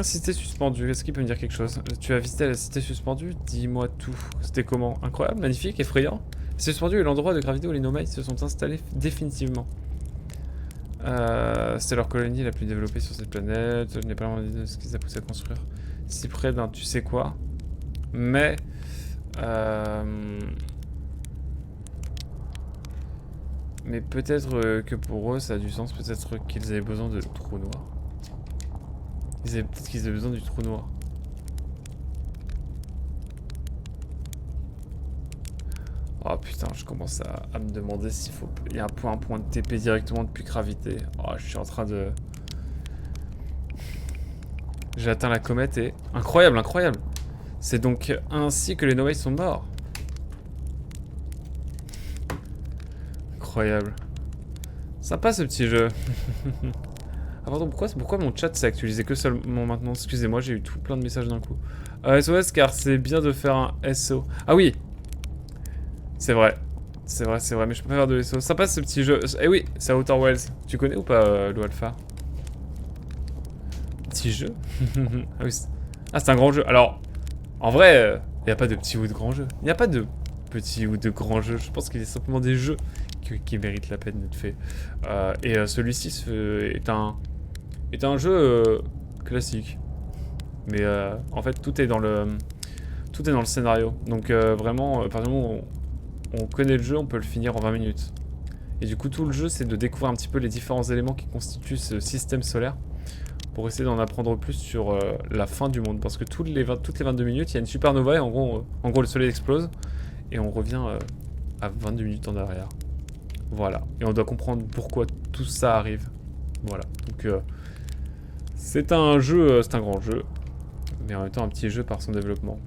Cité suspendue, est-ce qu'il peut me dire quelque chose? Tu as visité la cité suspendue? Dis-moi tout. C'était comment? Incroyable, magnifique, effrayant? La cité suspendue est l'endroit de gravité où les nomades se sont installés définitivement. C'était leur colonie la plus développée sur cette planète. Je n'ai pas vraiment idée de ce qui les a poussé à construire si près d'un tu sais quoi. Mais... mais peut-être que pour eux ça a du sens, peut-être qu'ils avaient besoin de trous noirs. Peut-être qu'ils avaient besoin du trou noir. Oh putain, je commence à me demander s'il faut... Il y a un point de TP directement depuis gravité. Oh, je suis en train de... J'ai atteint la comète et... Incroyable, incroyable. C'est donc ainsi que les nomades sont morts. Incroyable. Sympa ce petit jeu. Ah pardon, pourquoi mon chat s'est actualisé que seulement maintenant? Excusez-moi, j'ai eu tout plein de messages d'un coup. SOS car c'est bien de faire un SO. Ah oui. C'est vrai. C'est vrai, mais je peux pas faire de SO. Sympa ce petit jeu. Eh oui, c'est Outer Worlds. Tu connais ou pas Lou Alpha? Petit jeu. Ah oui. Ah c'est un grand jeu. Alors, en vrai, il n'y a pas de petit ou de grand jeu. Il n'y a pas de petit ou de grand jeu. Je pense qu'il y a simplement des jeux qui méritent la peine d'être faits. Et celui-ci est un jeu classique. Mais en fait, tout est dans le scénario. Donc vraiment, par exemple, on connaît le jeu, on peut le finir en 20 minutes. Et du coup, tout le jeu, c'est de découvrir un petit peu les différents éléments qui constituent ce système solaire pour essayer d'en apprendre plus sur la fin du monde. Parce que toutes les 22 minutes, il y a une supernova et en gros, le soleil explose. Et on revient à 22 minutes en arrière. Voilà. Et on doit comprendre pourquoi tout ça arrive. Voilà. Donc, c'est un jeu, c'est un grand jeu. Mais en même temps, un petit jeu par son développement.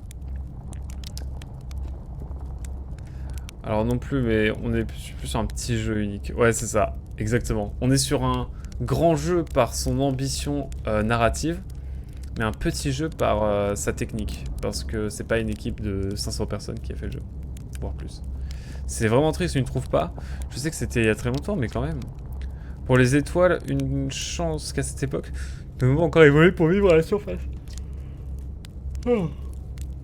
Alors non plus, mais on est plus sur un petit jeu unique. Ouais, c'est ça. Exactement. On est sur un grand jeu par son ambition narrative. Mais un petit jeu par sa technique. Parce que c'est pas une équipe de 500 personnes qui a fait le jeu. Voire plus. C'est vraiment triste, tu ne trouves pas? Je sais que c'était il y a très longtemps, mais quand même. Pour les étoiles, une chance qu'à cette époque, Nous devons encore évoluer pour vivre à la surface. Oh.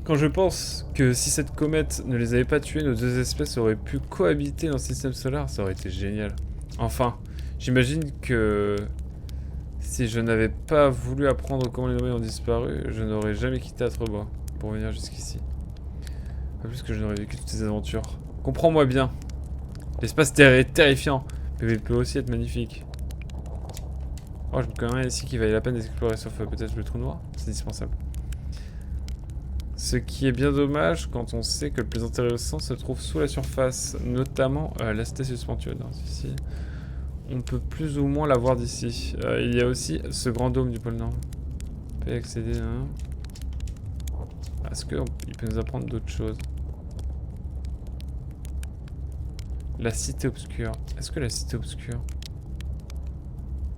Quand je pense que si cette comète ne les avait pas tués, nos deux espèces auraient pu cohabiter dans le système solaire, ça aurait été génial. Enfin, j'imagine que si je n'avais pas voulu apprendre comment les nommés ont disparu, je n'aurais jamais quitté Atrebois pour venir jusqu'ici. Pas plus que je n'aurais vécu toutes ces aventures. Comprends-moi bien. L'espace terre est terrifiant, mais il peut aussi être magnifique. Oh, je me connais rien ici qui vaille la peine d'explorer, sauf peut-être le trou noir. C'est indispensable. Ce qui est bien dommage quand on sait que le plus intéressant se trouve sous la surface, notamment la cité suspendue. Ici, on peut plus ou moins la voir d'ici. Il y a aussi ce grand dôme du pôle Nord. On peut y accéder. Hein. Est-ce qu'il peut nous apprendre d'autres choses? La cité obscure. Est-ce que la cité obscure...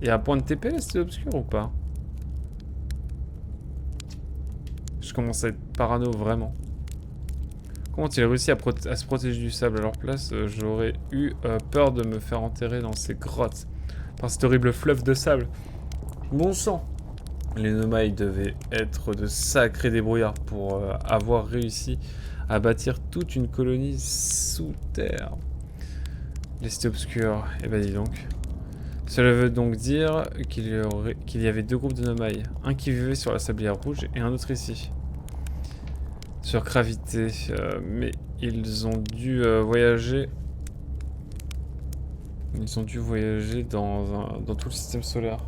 Il y a un point de TP la cité obscure ou pas? Je commence à être parano vraiment. Comment ont-ils réussi à se protéger du sable à leur place? J'aurais eu peur de me faire enterrer dans ces grottes. Par cet horrible fleuve de sable. Bon sang! Les Nomai devaient être de sacrés débrouillards pour avoir réussi à bâtir toute une colonie sous terre. Les cités obscures, eh ben dis donc. Cela veut donc dire qu'il y avait deux groupes de Nomai. Un qui vivait sur la sablière rouge et un autre ici. Sur Gravité. Mais ils ont dû voyager... Ils ont dû voyager dans tout le système solaire.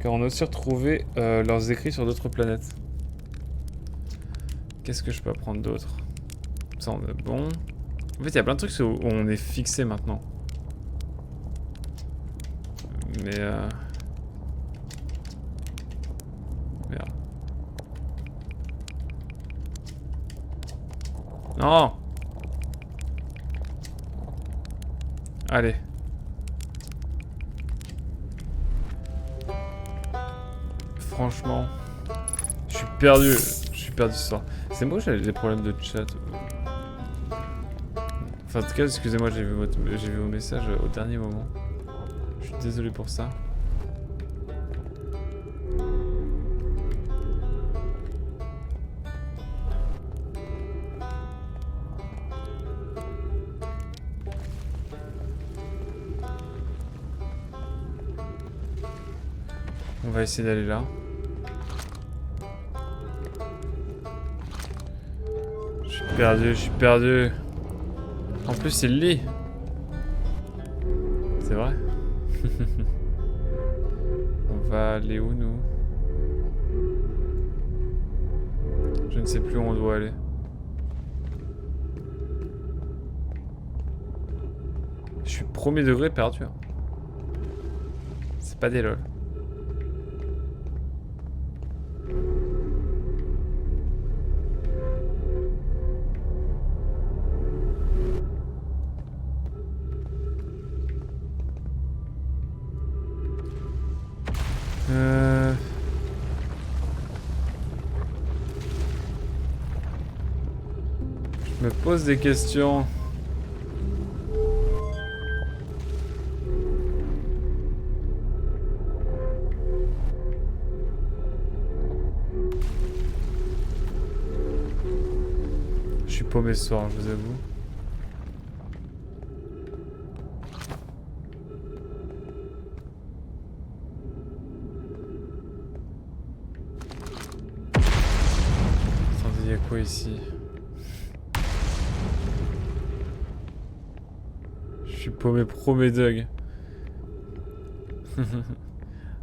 Car on a aussi retrouvé leurs écrits sur d'autres planètes. Qu'est-ce que je peux apprendre d'autre? Ça on est bon. En fait il y a plein de trucs où on est fixé maintenant. Mais merde. Non. Allez. Franchement, je suis perdu. Je suis perdu ce soir. C'est moi que j'avais des problèmes de chat. Enfin, en tout cas, excusez-moi, j'ai vu vos messages au dernier moment. Je suis désolé pour ça. On va essayer d'aller là. Je suis perdu, je suis perdu. En plus, c'est le lit. C'est vrai. On va aller où, nous? Je ne sais plus où on doit aller. Je suis premier degré perdu. Hein. C'est pas des lol. Je me pose des questions. Je suis paumé ce soir, je vous avoue. Attendez, il y a quoi ici? Je suis paumé pro Doug.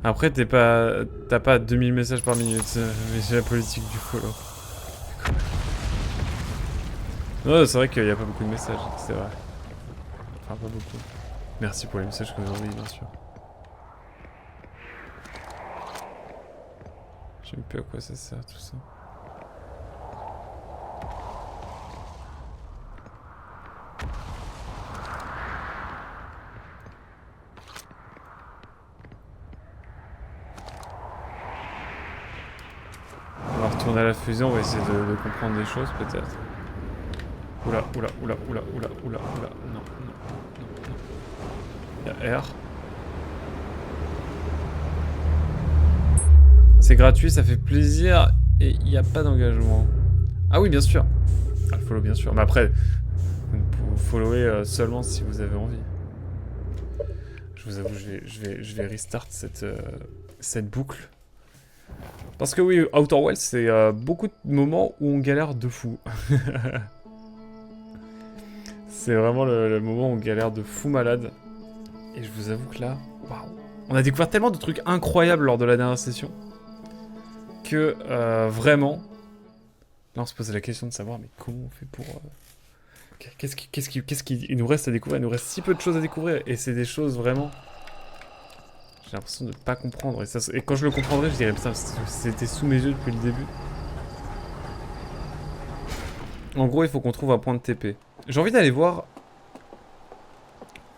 Après, t'as pas 2000 messages par minute, mais c'est la politique du follow. Non, c'est vrai qu'il n'y a pas beaucoup de messages, c'est vrai. Enfin, pas beaucoup. Merci pour les messages que vous envoyez, bien sûr. Je sais même plus à quoi ça sert tout ça. On va retourner à la fusion, on va essayer de comprendre des choses peut-être. Oula, oula, oula, oula, oula, oula, oula, non, non, non, non. Il y a R. C'est gratuit, ça fait plaisir et il n'y a pas d'engagement. Ah oui, bien sûr. Ah, le follow, bien sûr. Mais après, vous follower seulement si vous avez envie. Je vous avoue, je vais restart cette boucle. Parce que oui, Outer Wilds, c'est beaucoup de moments où on galère de fou. C'est vraiment le moment où on galère de fou malade. Et je vous avoue que là, waouh, on a découvert tellement de trucs incroyables lors de la dernière session que vraiment, là on se posait la question de savoir mais comment on fait pour... Qu'est-ce qu'il nous reste à découvrir? Il nous reste si peu de choses à découvrir et c'est des choses vraiment... J'ai l'impression de ne pas comprendre et quand je le comprendrai je dirais putain c'était sous mes yeux depuis le début. En gros il faut qu'on trouve un point de TP. J'ai envie d'aller voir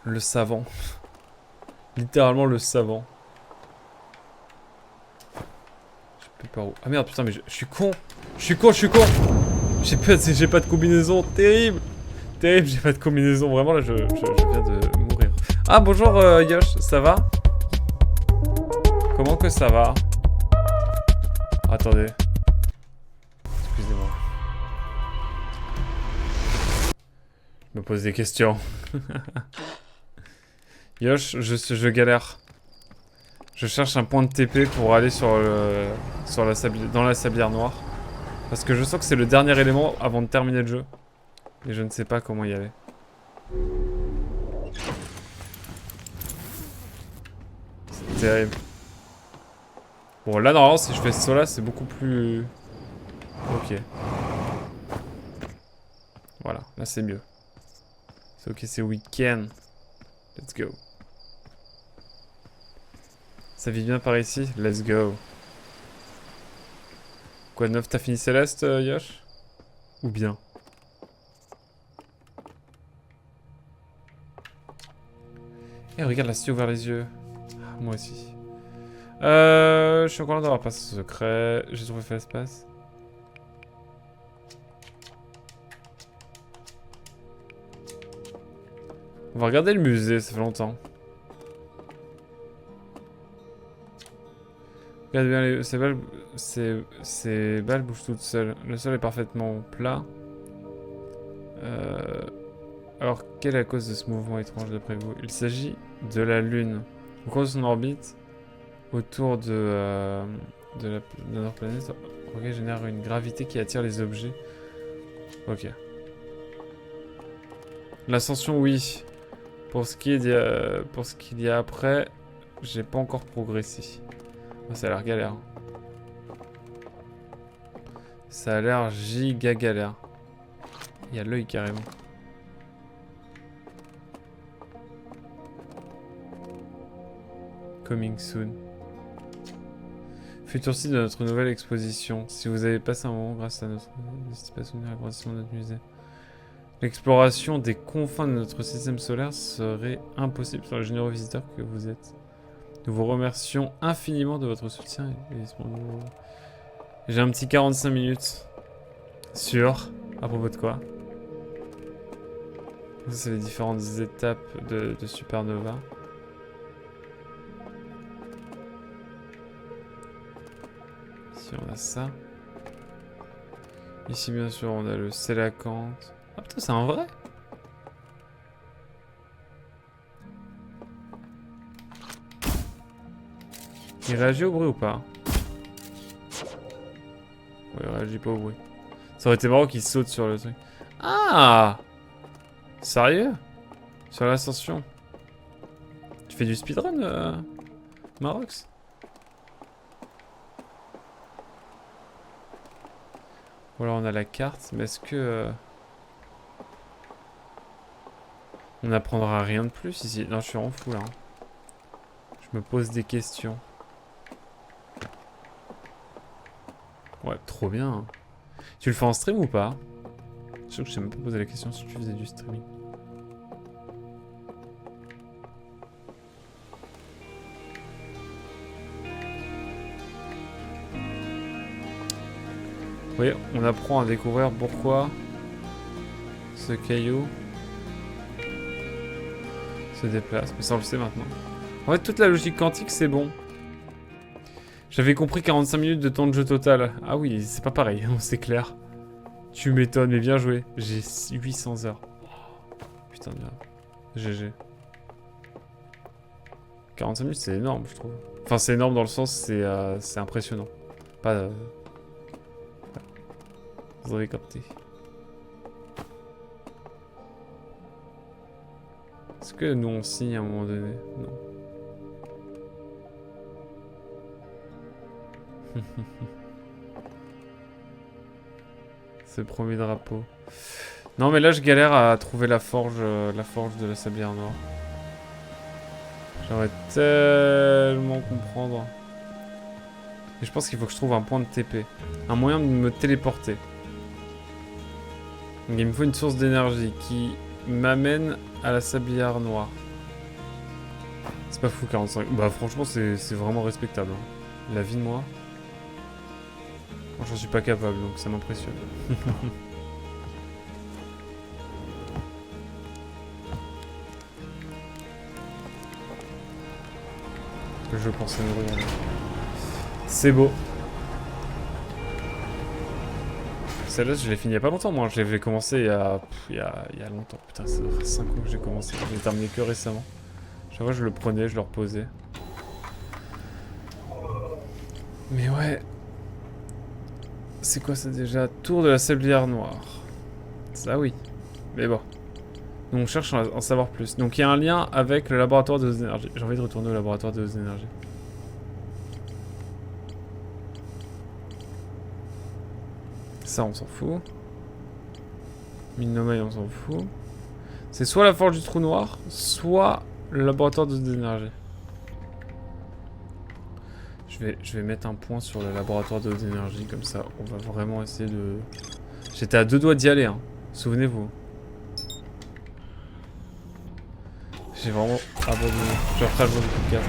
le savant. Littéralement le savant. Je sais plus par où. Ah merde putain mais je suis con. Je suis con. J'ai pas de combinaison. Terrible. Terrible, j'ai pas de combinaison. Vraiment là je viens de mourir. Ah bonjour Yosh, ça va? Comment que ça va? Attendez. Excusez-moi. Je me pose des questions. Yosh, je galère. Je cherche un point de TP pour aller dans la sablière noire. Parce que je sens que c'est le dernier élément avant de terminer le jeu. Et je ne sais pas comment y aller. C'est terrible. Bon là normalement si je fais cela c'est beaucoup plus... Ok. Voilà, là c'est mieux. C'est ok, c'est week-end. Let's go. Ça vit bien par ici? Let's go. Quoi de neuf, t'as fini Céleste, Yosh? Ou bien? Eh regarde, la s'est ouvert les yeux. Ah, moi aussi. Je suis encore là d'avoir passé ce secret. J'ai trouvé fait l'espace. On va regarder le musée, ça fait longtemps. Regarde bien, ces balles bougent toutes seules. Le sol est parfaitement plat. Alors, quelle est la cause de ce mouvement étrange d'après vous? Il s'agit de la Lune. Au cours de son orbite, autour de notre planète, Rocket génère une gravité qui attire les objets. Ok. L'ascension, oui. Pour ce qu'il y a après, j'ai pas encore progressé. Oh, ça a l'air galère. Ça a l'air giga galère. Il y a l'œil carrément. Coming soon. Futur site de notre nouvelle exposition. Si vous avez passé un moment grâce à notre participation à l'agrandissement de notre musée. L'exploration des confins de notre système solaire serait impossible sans le généreux visiteur que vous êtes. Nous vous remercions infiniment de votre soutien. J'ai un petit 45 minutes sur... À propos de quoi? Ça, c'est les différentes étapes de Supernova. Ici, on a ça. Ici, bien sûr, on a le Sélacanthe. Ah putain, c'est un vrai? Il réagit au bruit ou pas? Ouais, il réagit pas au bruit. Ça aurait été marrant qu'il saute sur le truc. Ah! Sérieux? Sur l'ascension? Tu fais du speedrun, Marox? Voilà, on a la carte, mais est-ce que... on n'apprendra rien de plus ici? Non, je suis en fou là. Je me pose des questions. Ouais, trop bien. Tu le fais en stream ou pas? Je sais que je t'ai même pas posé la question si tu faisais du streaming. Oui, on apprend à découvrir pourquoi ce caillou se déplace. Mais ça on le sait maintenant. En fait, toute la logique quantique, c'est bon. J'avais compris 45 minutes de temps de jeu total. Ah oui, c'est pas pareil, c'est clair. Tu m'étonnes, mais bien joué. J'ai 800 heures. Putain de merde. GG. 45 minutes, c'est énorme, je trouve. Enfin, c'est énorme dans le sens, c'est impressionnant. Pas... Vous avez capté. Est-ce que nous on signe à un moment donné? Non. C'est le premier drapeau. Non mais là je galère à trouver la forge de la sablière noire. J'aimerais tellement comprendre. Et je pense qu'il faut que je trouve un point de TP. Un moyen de me téléporter. Donc il me faut une source d'énergie qui m'amène à la sablière noire. C'est pas fou 45. Bah franchement c'est vraiment respectable. Hein. La vie de moi. Moi j'en suis pas capable donc ça m'impressionne. Je pensais me regarder. C'est beau. Celle-là, je l'ai fini il y a pas longtemps, moi. Je l'avais commencé il y a longtemps. Putain, ça fait 5 ans que j'ai commencé. Je l'ai terminé que récemment. Chaque fois, je le prenais, je le reposais. Mais ouais. C'est quoi ça déjà? Tour de la sablière noire. Ça, oui. Mais bon. Donc, on cherche à en savoir plus. Donc, il y a un lien avec le laboratoire de hautes énergies. J'ai envie de retourner au laboratoire de hautes énergies. Ça, on s'en fout. Mine Nomail, on s'en fout. C'est soit la forge du trou noir, soit le laboratoire de hautes énergies. Je vais mettre un point sur le laboratoire de hautes énergies, comme ça, on va vraiment essayer de... J'étais à 2 doigts d'y aller, hein. Souvenez-vous. J'ai vraiment abandonné. Je referai le jeu du 4.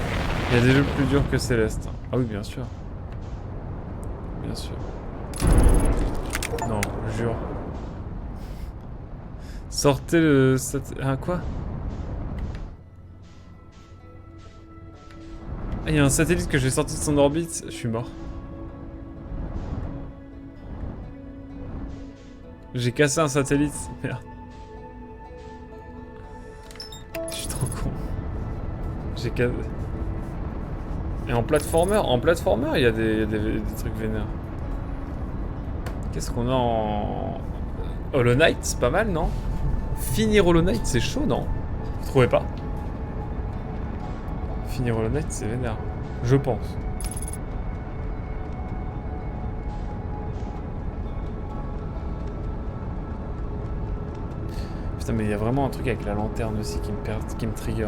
Il y a des jeux plus durs que Céleste. Ah oui, bien sûr. Bien sûr. Non, jure. Sortez le... Ah, quoi? Ah, il y a un satellite que j'ai sorti de son orbite. Je suis mort. J'ai cassé un satellite. Merde. Je suis trop con. J'ai cassé... Et en platformer, il y a des trucs vénères. Qu'est-ce qu'on a en... Hollow Knight, c'est pas mal, non? Finir Hollow Knight, c'est chaud, non? Vous trouvez pas? Finir Hollow Knight, c'est vénère. Je pense. Putain, mais il y a vraiment un truc avec la lanterne aussi qui me trigger.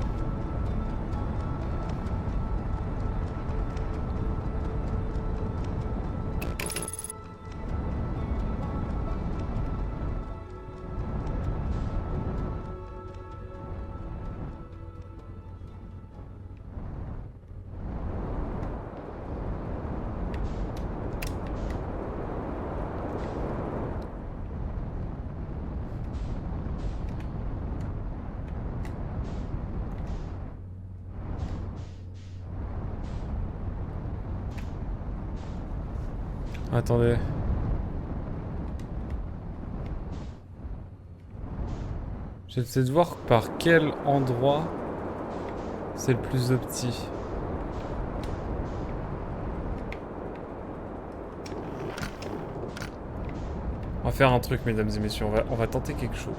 Attendez. J'essaie de voir par quel endroit c'est le plus opti. On va faire un truc, mesdames et messieurs. On va tenter quelque chose.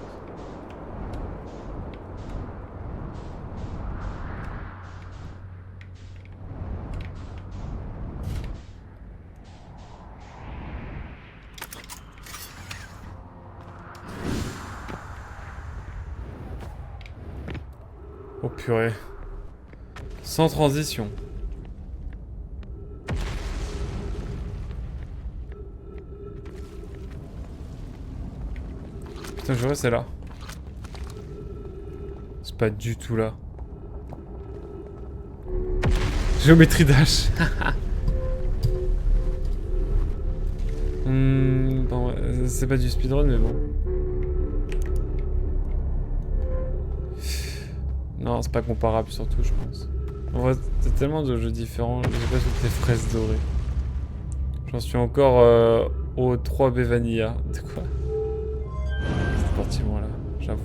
Oh purée. Sans transition. Putain, je vois, c'est là. C'est pas du tout là. Géométrie dash. Bon, c'est pas du speedrun, mais bon. Non, c'est pas comparable surtout, je pense. En vrai, t'as tellement de jeux différents. J'ai pas toutes les fraises dorées. J'en suis encore au 3B Vanilla. De quoi? C'est parti moi là, j'avoue.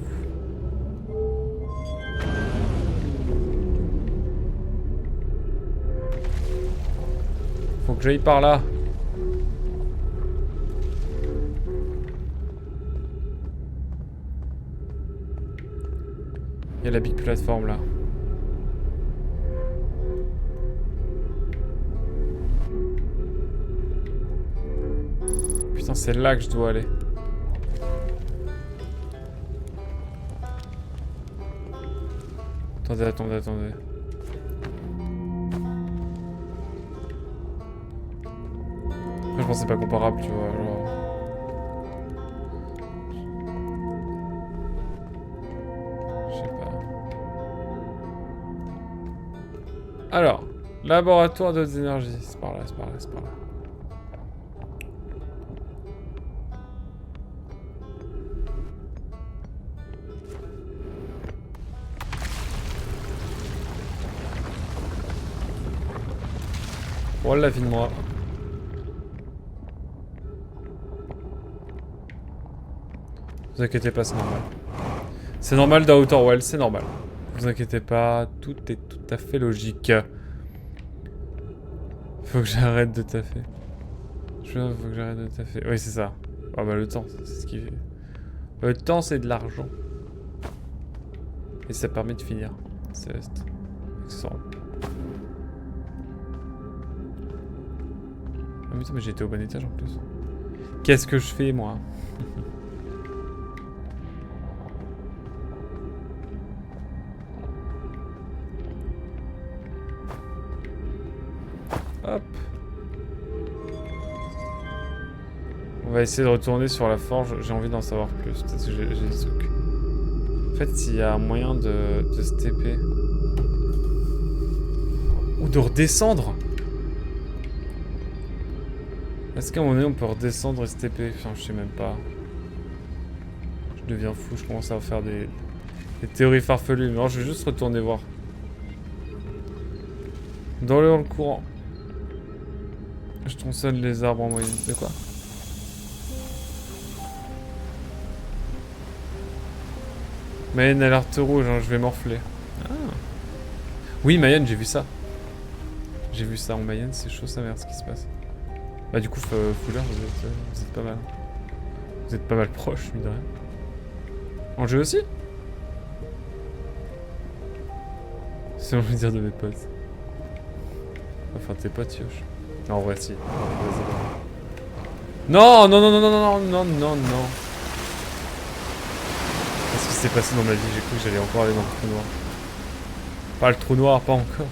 Faut que j'aille par là. Il y a la big plateforme là. Putain, c'est là que je dois aller. Attendez, attendez, attendez. Après, je pense que c'est pas comparable, tu vois. Genre... Je sais pas. Alors, laboratoire d'autres énergies. C'est par là, c'est par là, c'est par là. Oh la vie de moi. Vous inquiétez pas, c'est normal. C'est normal dans Outer Worlds, c'est normal. Vous inquiétez pas, tout est tout à fait logique. Faut que j'arrête de taffer. Faut que j'arrête de taffer. Oui, c'est ça. Ah bah le temps, c'est ce qui fait. Le temps, c'est de l'argent. Et ça permet de finir. C'est accessoirement. Ah putain, mais j'étais au bon étage en plus. Qu'est-ce que je fais, moi? Hop. On va essayer de retourner sur la forge. J'ai envie d'en savoir plus. Peut-être que j'ai des trucs. En fait, s'il y a un moyen de se TP. Ou de redescendre. Est-ce qu'à un moment donné, on peut redescendre et se TP? Enfin, je sais même pas. Je deviens fou. Je commence à faire des théories farfelues. Non, je vais juste retourner voir. Dans le courant. Je tronçonne les arbres en moyenne. De quoi? Mayenne alerte rouge, hein, je vais morfler. Ah. Oui, Mayenne, j'ai vu ça. J'ai vu ça en Mayenne, c'est chaud sa merde ce qui se passe. Bah du coup, Fuller, vous êtes pas mal. Vous êtes pas mal proche, mine de rien. En jeu aussi? C'est on veut dire de mes potes. Enfin, tes potes, Yosh. Non, en vrai, si. Non, non, non, non, non, non, non, non, non. Qu'est-ce qui s'est passé dans ma vie? J'ai cru que j'allais encore aller dans le trou noir. Pas le trou noir, pas encore.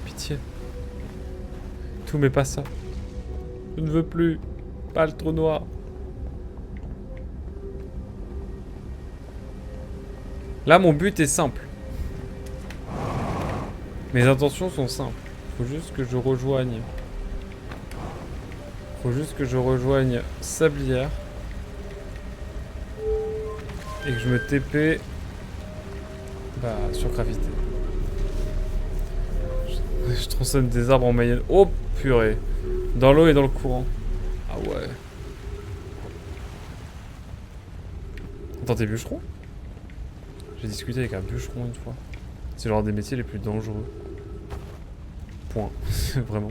Pitié. Tout mais pas ça. Je ne veux plus. Pas le trou noir. Là, mon but est simple. Mes intentions sont simples. Faut juste que je rejoigne. Faut juste que je rejoigne Sablière. Et que je me TP. Bah, sur gravité. Je tronçonne des arbres en Mayenne. Oh purée. Dans l'eau et dans le courant. Ah ouais. Attends, t'es bûcheron? J'ai discuté avec un bûcheron une fois. C'est genre des métiers les plus dangereux. Point. Vraiment.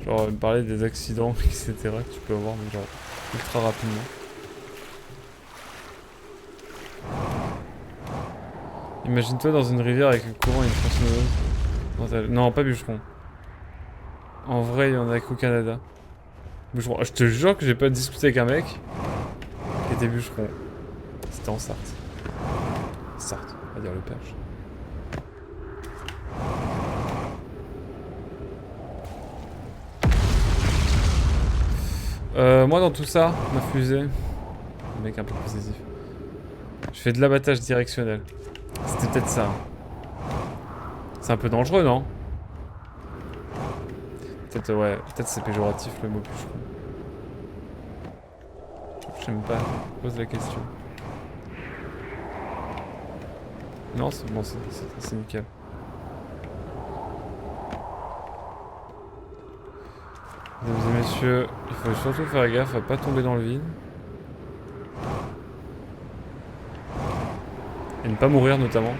Genre, il me parlait des accidents, etc. que tu peux avoir, mais genre, ultra rapidement. Imagine-toi dans une rivière avec un courant et une tronçonneuse. Non, pas bûcheron. En vrai, il y en a qu'au Canada. Bûcheron. Je te jure que j'ai pas discuté avec un mec qui était bûcheron. C'était en Sarthe. Sarthe, on va dire le Perche. Moi dans tout ça, ma fusée. Le mec un peu possessif. Je fais de l'abattage directionnel. C'était peut-être ça. C'est un peu dangereux, non? Peut-être, ouais. Peut-être c'est péjoratif le mot bûcheron. Je sais même pas. Je pose la question. Non, c'est bon, c'est nickel. Mesdames et messieurs, il faut surtout faire gaffe à pas tomber dans le vide. Et ne pas mourir notamment.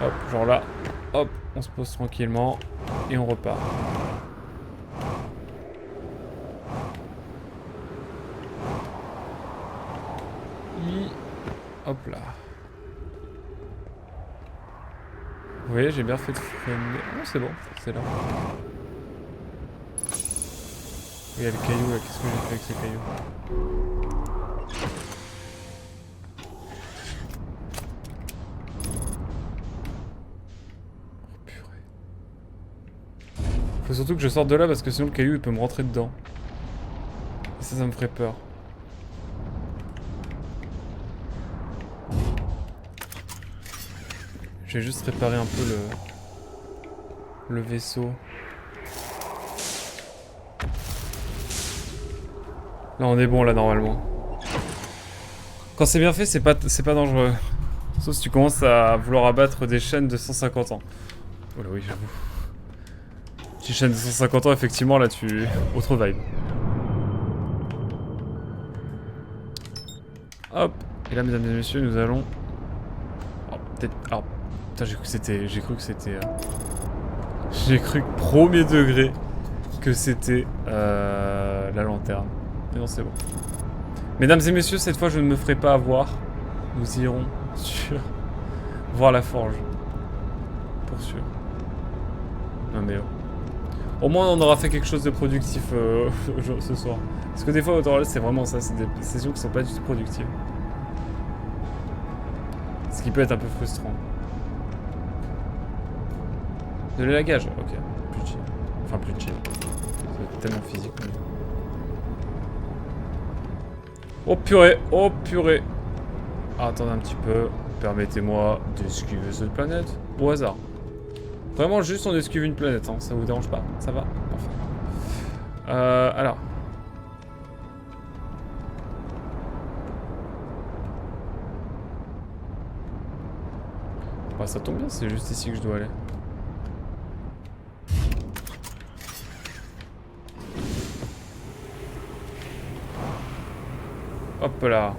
Hop, genre là. Hop, on se pose tranquillement. Et on repart. Hop là. Vous voyez, j'ai bien fait de freiner. Oh, c'est bon, c'est là. Il y a le caillou là, qu'est-ce que j'ai fait avec ce caillou? Oh purée. Faut surtout que je sorte de là parce que sinon le caillou il peut me rentrer dedans. Et ça me ferait peur. Je vais juste réparer un peu le vaisseau. Là on est bon là normalement. Quand c'est bien fait c'est pas dangereux. Sauf si tu commences à vouloir abattre des chaînes de 150 ans. Oh là oui j'avoue. Petite chaîne de 150 ans effectivement là tu... Autre vibe. Hop. Et là mesdames et messieurs nous allons... Oh peut-être... Oh putain j'ai cru que c'était... J'ai cru que premier degré que c'était la lanterne. Mais non c'est bon. Mesdames et messieurs, cette fois je ne me ferai pas avoir. Nous irons sur voir la forge. Pour sûr. Non mais au moins on aura fait quelque chose de productif ce soir. Parce que des fois Outer Worlds c'est vraiment ça, c'est des sessions qui sont pas du tout productives. Ce qui peut être un peu frustrant. De l'élagage, ok. Plus chill. Enfin plus chill. Ça va être tellement physique. Mais... Oh purée, oh purée. Ah, attendez un petit peu. Permettez-moi d'esquiver cette planète. Au hasard. Vraiment juste on esquive une planète, hein. Ça vous dérange pas? Ça va? Parfait. Alors. Bah ça tombe bien, c'est juste ici que je dois aller. Hop là.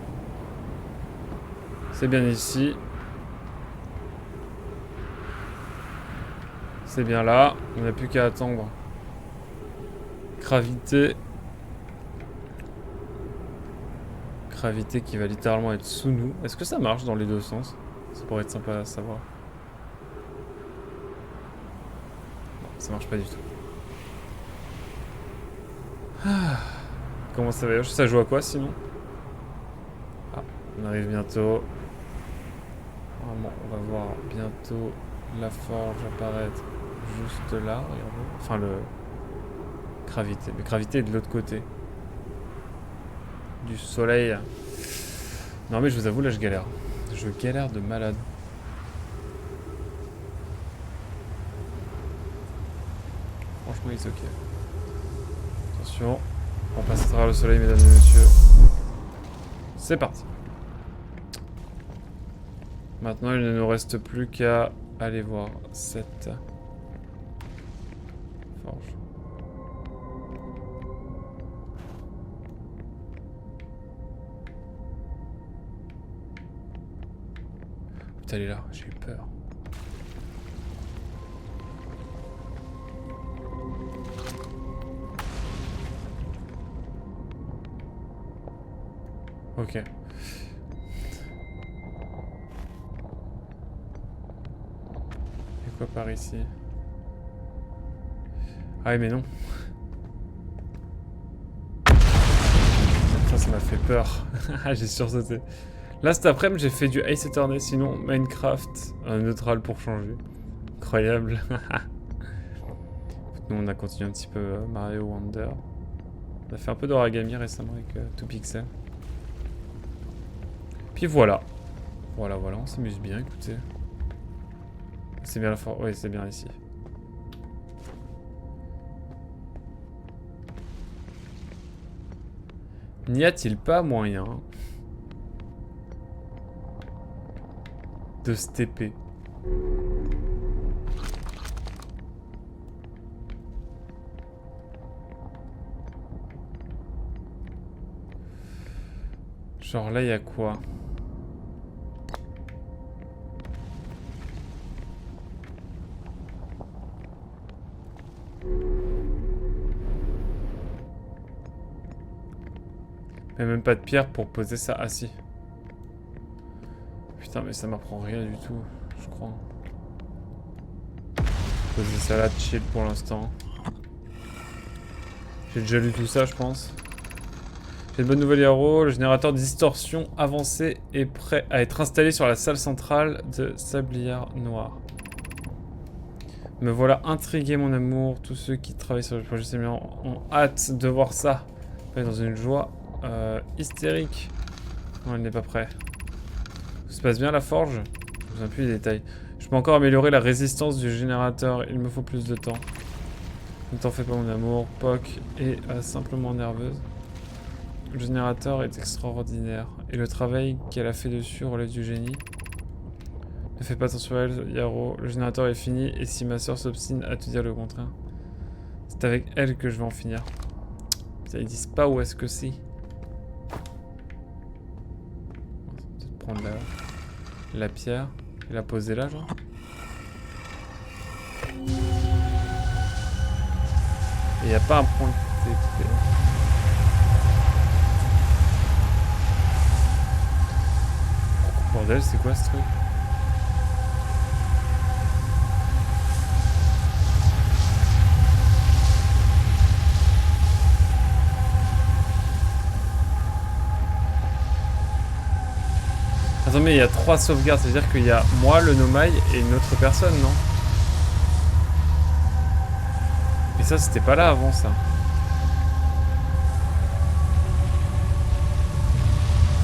C'est bien ici. C'est bien là. On n'a plus qu'à attendre. Gravité. Gravité qui va littéralement être sous nous. Est-ce que ça marche dans les deux sens? Ça pourrait être sympa à savoir. Non, ça marche pas du tout. Ah. Comment ça va? Ça joue à quoi sinon? Ah, on arrive bientôt. Normalement, on va voir bientôt la forge apparaître juste là. Regardez. Enfin, le... Gravité. Mais gravité est de l'autre côté. Du soleil. Non mais je vous avoue, là je galère. Je galère de malade. Franchement, il est ok. Attention. On passe à travers le soleil, mesdames et messieurs. C'est parti. Maintenant, il ne nous reste plus qu'à aller voir cette forge. Putain, elle est là, j'ai eu peur. Ok. Et quoi par ici? Ah mais non. Ça m'a fait peur. J'ai sursauté. Là cet après-midi j'ai fait du Ace Attorney, sinon Minecraft, un neutral pour changer. Incroyable. Nous on a continué un petit peu Mario Wonder. On a fait un peu d'origami récemment avec 2Pixel. Puis voilà. Voilà, on s'amuse bien, écoutez. C'est bien la force. Oui, c'est bien ici. N'y a-t-il pas moyen de cette épée. Genre là, il y a quoi? Il n'y a même pas de pierre pour poser ça. Ah si. Putain, mais ça m'apprend rien du tout, je crois. Poser ça là, chill pour l'instant. J'ai déjà lu tout ça, je pense. J'ai de bonnes nouvelles, Yaro. Le générateur de distorsion avancé est prêt à être installé sur la salle centrale de Sabliard Noir. Me voilà intrigué, mon amour. Tous ceux qui travaillent sur le projet Sabliard ont hâte de voir ça. Dans une joie hystérique. Non, elle n'est pas prête. Tout se passe bien la forge? Je me souviens plus des détails. Je peux encore améliorer la résistance du générateur. Il me faut plus de temps. Ne t'en fais pas, mon amour. Poc est simplement nerveuse. Le générateur est extraordinaire. Et le travail qu'elle a fait dessus relève du génie. Ne fais pas attention à elle, Yaro. Le générateur est fini. Et si ma soeur s'obstine à te dire le contraire, c'est avec elle que je vais en finir. Putain, ils disent pas où est-ce que c'est. On va peut-être prendre la pierre et la poser là, genre. Et il n'y a pas un point de TP. Bordel, c'est quoi ce truc? Attends, mais il y a 3 sauvegardes, c'est-à-dire qu'il y a moi, le Nomai et une autre personne, non? Et ça, c'était pas là avant, ça.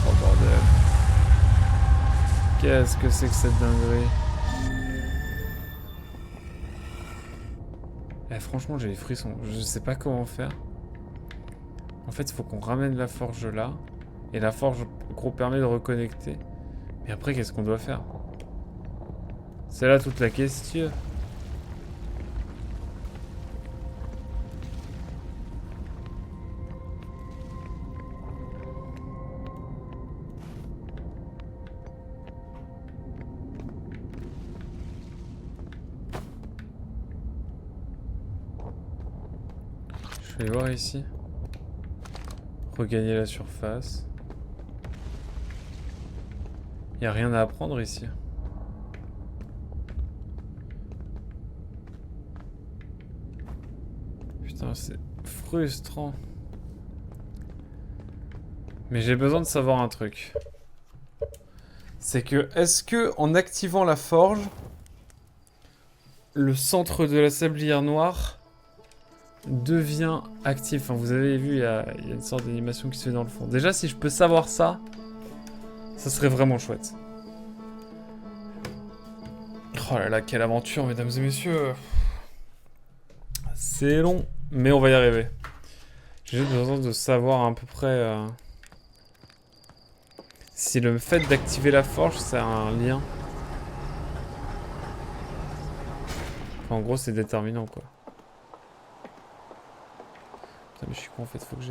Oh bordel. Qu'est-ce que c'est que cette dinguerie? Eh, franchement, j'ai les frissons. Je sais pas comment faire. En fait, il faut qu'on ramène la forge là. Et la forge, gros, permet de reconnecter. Mais après, qu'est-ce qu'on doit faire? C'est là toute la question. Je vais aller voir ici. Regagner la surface. Y a rien à apprendre ici. Putain, c'est frustrant. Mais j'ai besoin de savoir un truc. C'est que, est-ce que en activant la forge, le centre de la sablière noire devient actif? Enfin, vous avez vu, il y a une sorte d'animation qui se fait dans le fond. Déjà, si je peux savoir ça, ça serait vraiment chouette. Oh là là, quelle aventure, mesdames et messieurs. C'est long, mais on va y arriver. J'ai juste besoin de savoir à peu près si le fait d'activer la forge, ça a un lien. Enfin, en gros, c'est déterminant, quoi. Putain, mais je suis con, en fait, faut que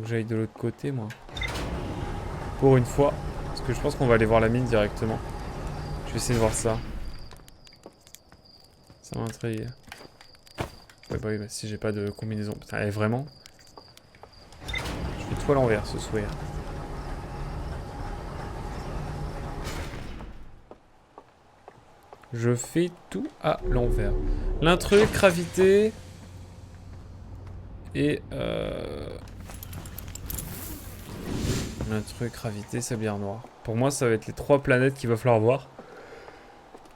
j'aille de l'autre côté, moi. Pour une fois. Parce que je pense qu'on va aller voir la mine directement. Je vais essayer de voir ça. Ça m'intrigue. Ouais, bah oui, bah, si j'ai pas de combinaison. Putain, et vraiment? Je fais tout à l'envers, ce soir. Je fais tout à l'envers. L'intrus, gravité... Et l'intrus, gravité, sablière noire. Pour moi, ça va être les 3 planètes qu'il va falloir voir.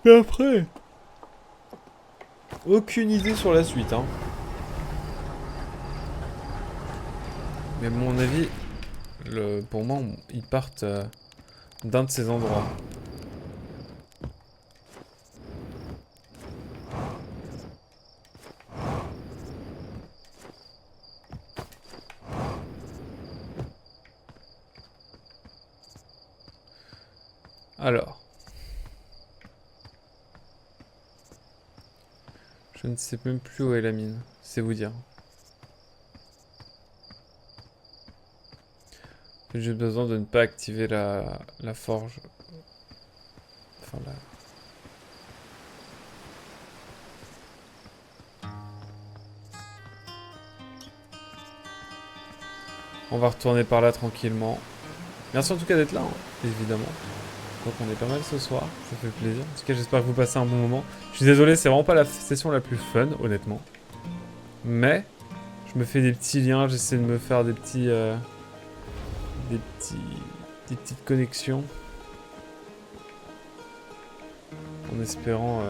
Et après... Aucune idée sur la suite, hein. Mais à mon avis, pour moi, ils partent d'un de ces endroits. Alors, Je ne sais même plus où est la mine, c'est vous dire. J'ai besoin de ne pas activer la forge. Enfin là. On va retourner par là tranquillement. Merci en tout cas d'être là, hein, évidemment. Donc on est pas mal ce soir, ça fait plaisir. En tout cas j'espère que vous passez un bon moment. Je suis désolé, c'est vraiment pas la session la plus fun, honnêtement. Mais, je me fais des petits liens, j'essaie de me faire des petites connexions. En espérant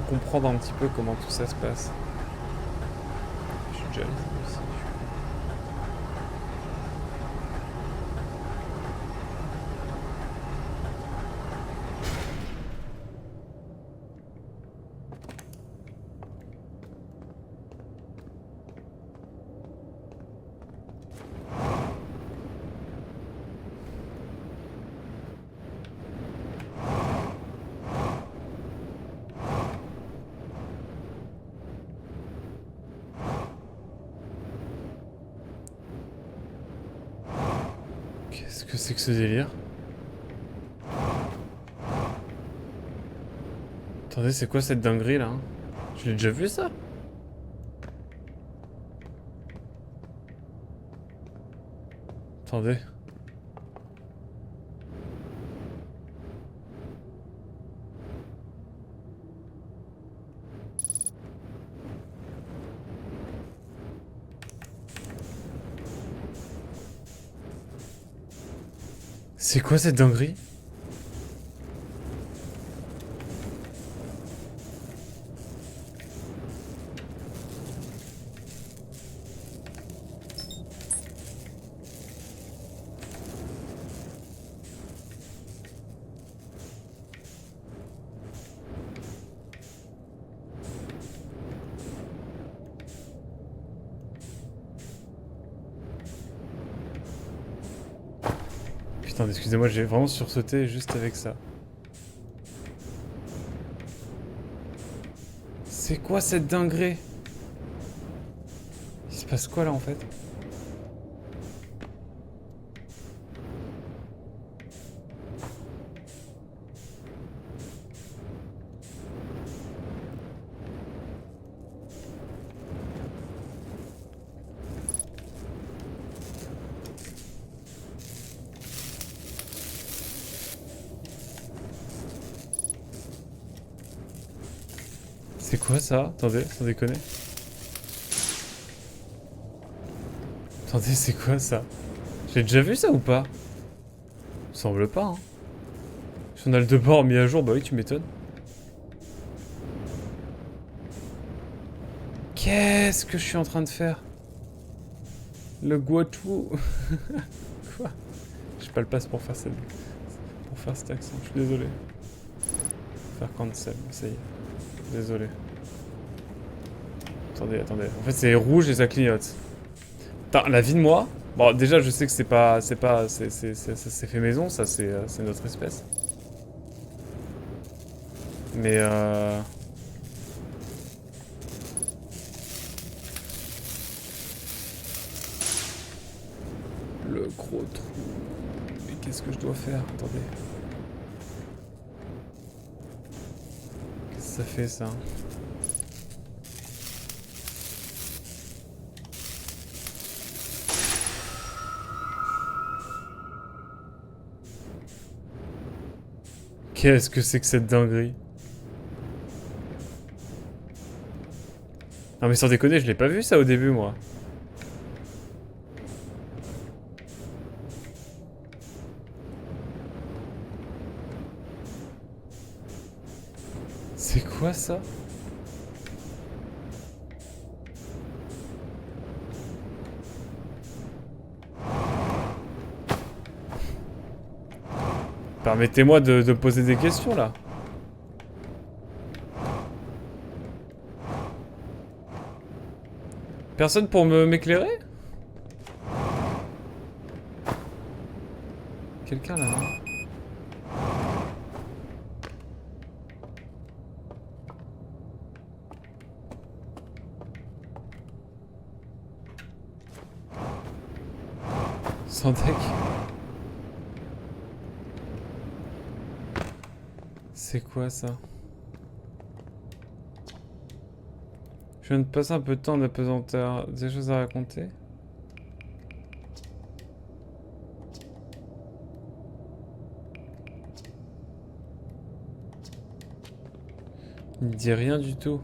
comprendre un petit peu comment tout ça se passe. Je suis déjà allé aussi. Qu'est-ce que c'est que ce délire? Attendez, c'est quoi cette dinguerie là? Je l'ai déjà vu ça? Attendez. C'est quoi cette dinguerie? Putain, excusez-moi, j'ai vraiment sursauté juste avec ça. C'est quoi cette dinguerie? Il se passe quoi là en fait? C'est quoi ça? Attendez, sans déconner. Attendez, c'est quoi ça? J'ai déjà vu ça ou pas? Semble pas, hein. Si on a le de bord mis à jour, bah oui, tu m'étonnes. Qu'est-ce que je suis en train de faire? Le Guatu. Quoi? J'ai pas le passe pour faire cet accent, je suis désolé. Faire cancel, ça y est. Désolé. Attendez. En fait, c'est rouge et ça clignote. Putain, la vie de moi. Bon, déjà, je sais que c'est fait maison, ça, c'est notre espèce. Mais le gros trou. Mais qu'est-ce que je dois faire? Attendez. Qu'est-ce que ça fait, ça? Qu'est-ce que c'est que cette dinguerie? Non mais sans déconner, je l'ai pas vu ça au début, moi. C'est quoi ça? Permettez-moi de poser des questions là. Personne pour m'éclairer? Quelqu'un là, non? Sans deck. C'est quoi ça? Je viens de passer un peu de temps d'apesanteur. Des choses à raconter? Il me dit rien du tout.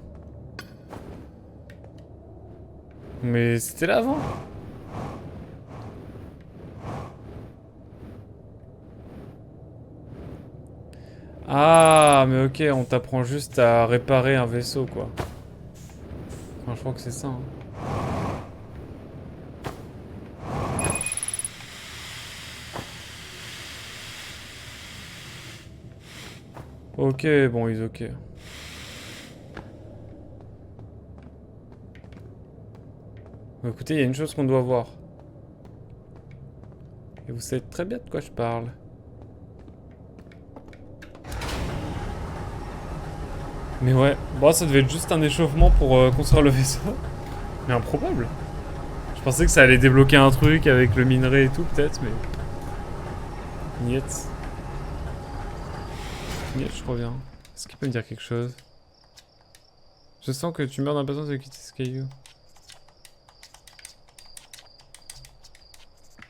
Mais c'était là avant. Ah, mais ok, on t'apprend juste à réparer un vaisseau, quoi. Enfin, je crois que c'est ça. Hein. Ok, bon, ils ok. Bon, écoutez, il y a une chose qu'on doit voir. Et vous savez très bien de quoi je parle. Mais ouais, bon, ça devait être juste un échauffement pour construire le vaisseau. Mais improbable. Je pensais que ça allait débloquer un truc avec le minerai et tout, peut-être, mais... Niet. Niet, je reviens. Est-ce qu'il peut me dire quelque chose? Je sens que tu meurs d'impatience de quitter ce caillou.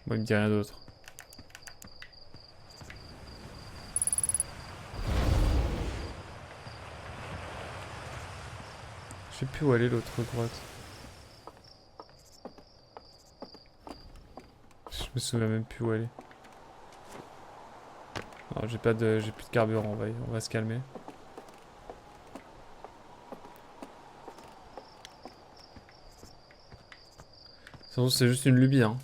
Bon, il me dit rien d'autre. Je sais plus où aller l'autre grotte. Je me souviens même plus où aller. Non, j'ai plus de carburant, on va se calmer. De toute façon, c'est juste une lubie, hein.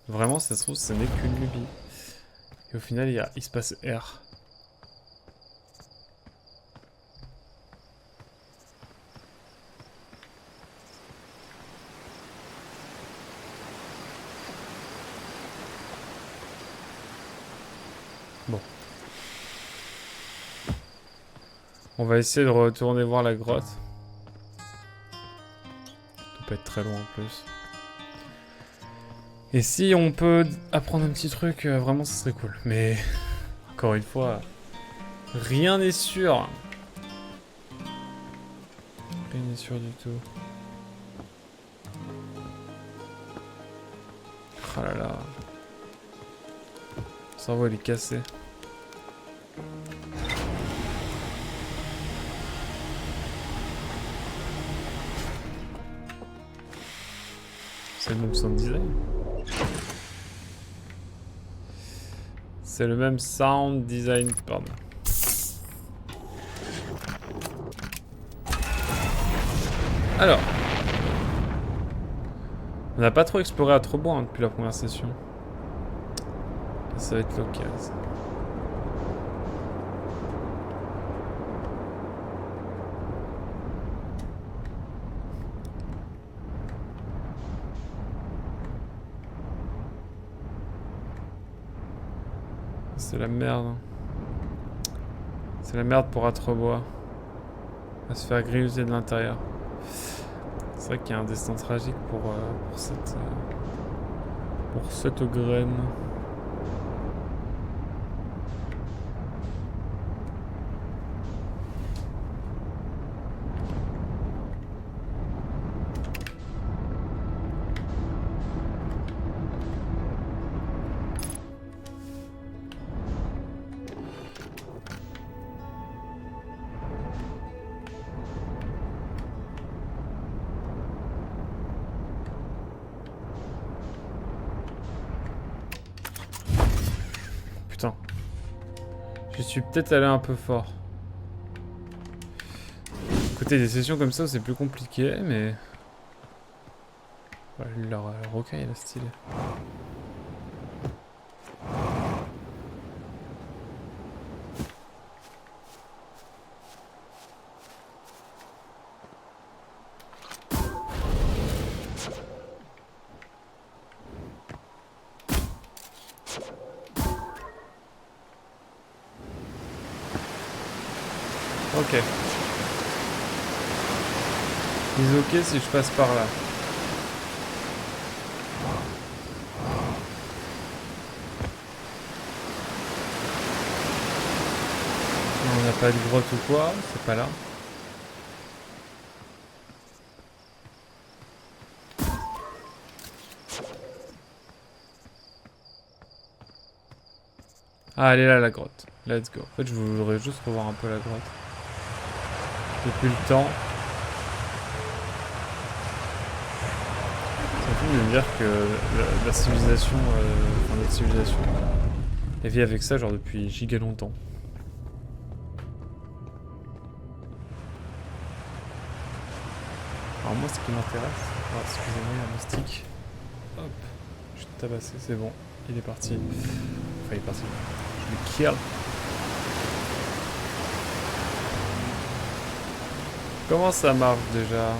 Vraiment, ça se trouve, ce n'est qu'une lubie. Et au final, il se passe R. Bon. On va essayer de retourner voir la grotte. Ça doit pas être très loin en plus. Et si on peut apprendre un petit truc, vraiment, ça serait cool. Mais, encore une fois, rien n'est sûr. Rien n'est sûr du tout. Oh là là. Mon cerveau, il est cassé. C'est le même sound design. C'est le même sound design, pardon. Alors. On n'a pas trop exploré à trop hein, depuis la première session. Ça va être local, ça. C'est la merde. C'est la merde pour Atrebois. On va se faire griller de l'intérieur. C'est vrai qu'il y a un destin tragique pour cette graine. Putain. Je suis peut-être allé un peu fort. Écoutez, des sessions comme ça, c'est plus compliqué, mais... Ouais, leur rocaille, elle est stylée. Ok. Ils ok si je passe par là. n'a pas de grotte ou quoi, c'est pas là. Ah, elle est là la grotte. Let's go. En fait, je voudrais juste revoir un peu la grotte. Depuis le temps. Ça fait de me dire que la civilisation, enfin notre civilisation, elle vit avec ça genre depuis giga longtemps. Alors moi, ce qui m'intéresse, oh, excusez-moi, il y a un moustique. Hop, je suis tabassé, c'est bon, il est parti. Enfin, il est parti. Je le kill. Comment ça marche déjà?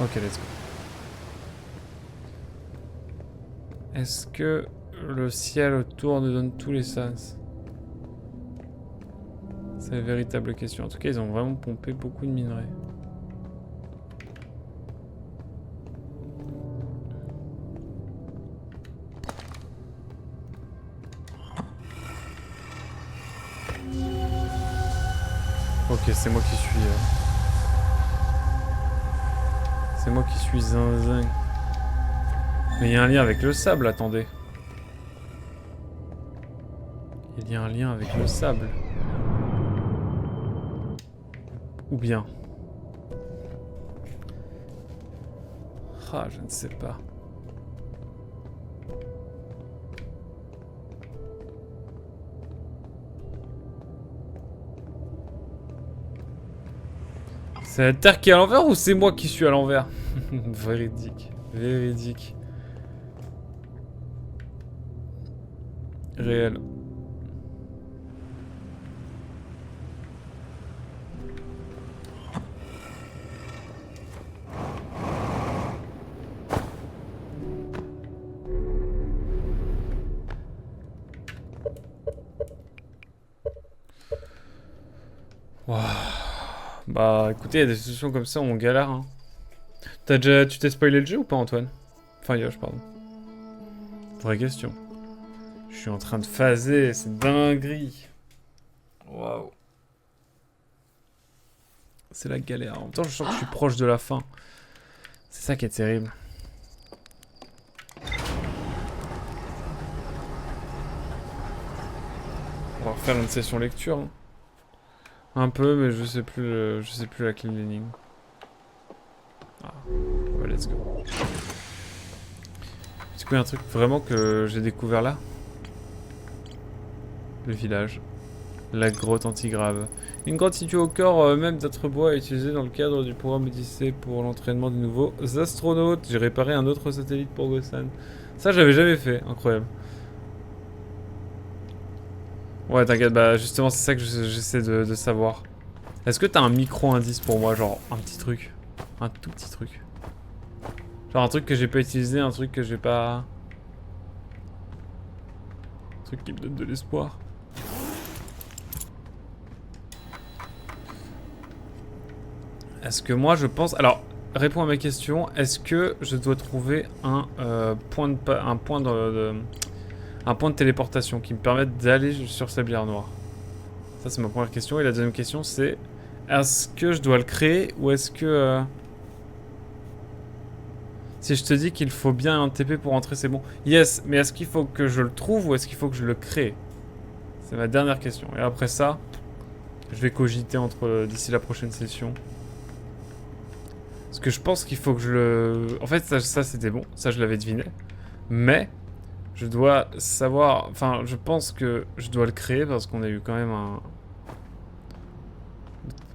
Ok, let's go. Est-ce que le ciel autour nous donne tous les sens? C'est la véritable question. En tout cas, ils ont vraiment pompé beaucoup de minerais. Ok, c'est moi qui suis... C'est moi qui suis zinzin. Mais il y a un lien avec le sable, attendez. Il y a un lien avec le sable. Ou bien... Ah, je ne sais pas. C'est la Terre qui est à l'envers ou c'est moi qui suis à l'envers? Véridique. Véridique. Réel. Wow. Bah écoutez, il y a des situations comme ça où on galère. Hein. Tu t'es spoilé le jeu ou pas, Antoine? Enfin, Yosh, pardon. Vraie question. Je suis en train de phaser, c'est dinguerie. Waouh. C'est la galère. En même temps, je sens que je suis proche de la fin. C'est ça qui est terrible. On va refaire une session lecture. Hein. Un peu, mais je sais plus la clé de l'énigme. Ah, ouais, let's go. Du coup, il y a un truc vraiment que j'ai découvert là. Le village. La grotte antigrave. Une grotte située au cœur même d'être bois utilisée dans le cadre du programme Odyssée pour l'entraînement de nouveaux astronautes. J'ai réparé un autre satellite pour Gosan. Ça, j'avais jamais fait. Incroyable. Ouais, t'inquiète, bah justement, c'est ça que j'essaie de savoir. Est-ce que t'as un micro-indice pour moi, genre un petit truc? Un tout petit truc. Genre un truc que j'ai pas utilisé, un truc que j'ai pas... Un truc qui me donne de l'espoir. Est-ce que moi je pense... Alors, réponds à ma question. Est-ce que je dois trouver un point de téléportation qui me permette d'aller sur Sablière Noire? Ça c'est ma première question. Et la deuxième question c'est... Est-ce que je dois le créer ou est-ce que... Si je te dis qu'il faut bien un TP pour entrer, c'est bon. Yes, mais est-ce qu'il faut que je le trouve ou est-ce qu'il faut que je le crée? C'est ma dernière question. Et après ça, je vais cogiter d'ici la prochaine session. Parce que je pense qu'il faut que je le... En fait, ça c'était bon. Ça, je l'avais deviné. Mais, je dois savoir... Enfin, je pense que je dois le créer parce qu'on a eu quand même un...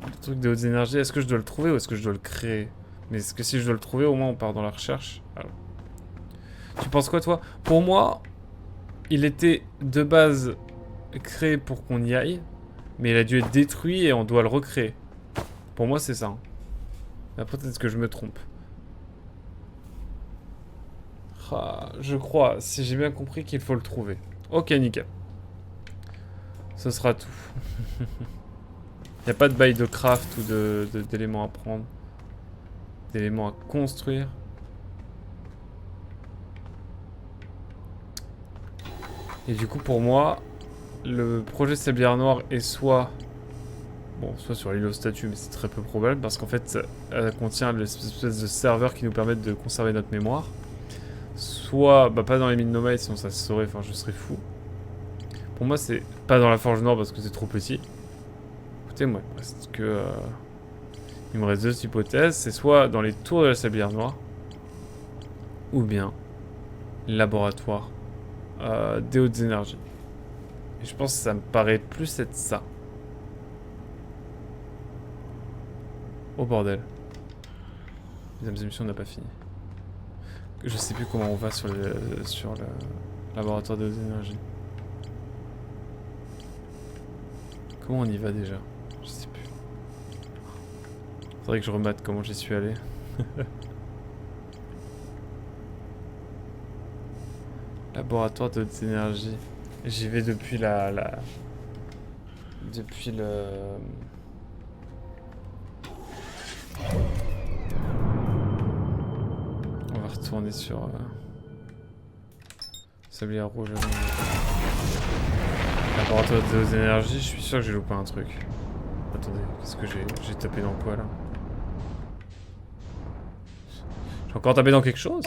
Le truc des hautes énergies. Est-ce que je dois le trouver ou est-ce que je dois le créer? Mais est-ce que si je dois le trouver, au moins on part dans la recherche. Alors. Tu penses quoi, toi? Pour moi, il était de base créé pour qu'on y aille. Mais il a dû être détruit et on doit le recréer. Pour moi, c'est ça. Hein. Après, peut-être que je me trompe. Ah, je crois, si j'ai bien compris, qu'il faut le trouver. Ok, nickel. Ce sera tout. Il n'y a pas de bail de craft ou d'éléments à prendre. D'éléments à construire. Et du coup, pour moi, le projet Sablière Noire est soit... Bon, soit sur l'île aux statues, mais c'est très peu probable, parce qu'en fait, elle contient l'espèce de serveurs qui nous permettent de conserver notre mémoire. Soit, bah pas dans les mines nomades, sinon ça se saurait, enfin je serais fou. Pour moi, c'est pas dans la Forge Nord, parce que c'est trop petit. Écoutez, moi, il me reste deux hypothèses. C'est soit dans les tours de la Sablière Noire, ou bien laboratoire des hautes énergies. Et je pense que ça me paraît plus être ça. Oh bordel. Mesdames et messieurs, on n'a pas fini. Je sais plus comment on va sur le laboratoire des hautes énergies. Comment on y va déjà? Je sais plus. Faudrait que je remate comment j'y suis allé. Laboratoire de hautes énergies. J'y vais depuis depuis le... On va retourner sur... Sablière rouge. Laboratoire de hautes énergies, je suis sûr que j'ai loupé un truc. Attendez, qu'est-ce que j'ai tapé dans quoi là? J'ai encore tapé dans quelque chose?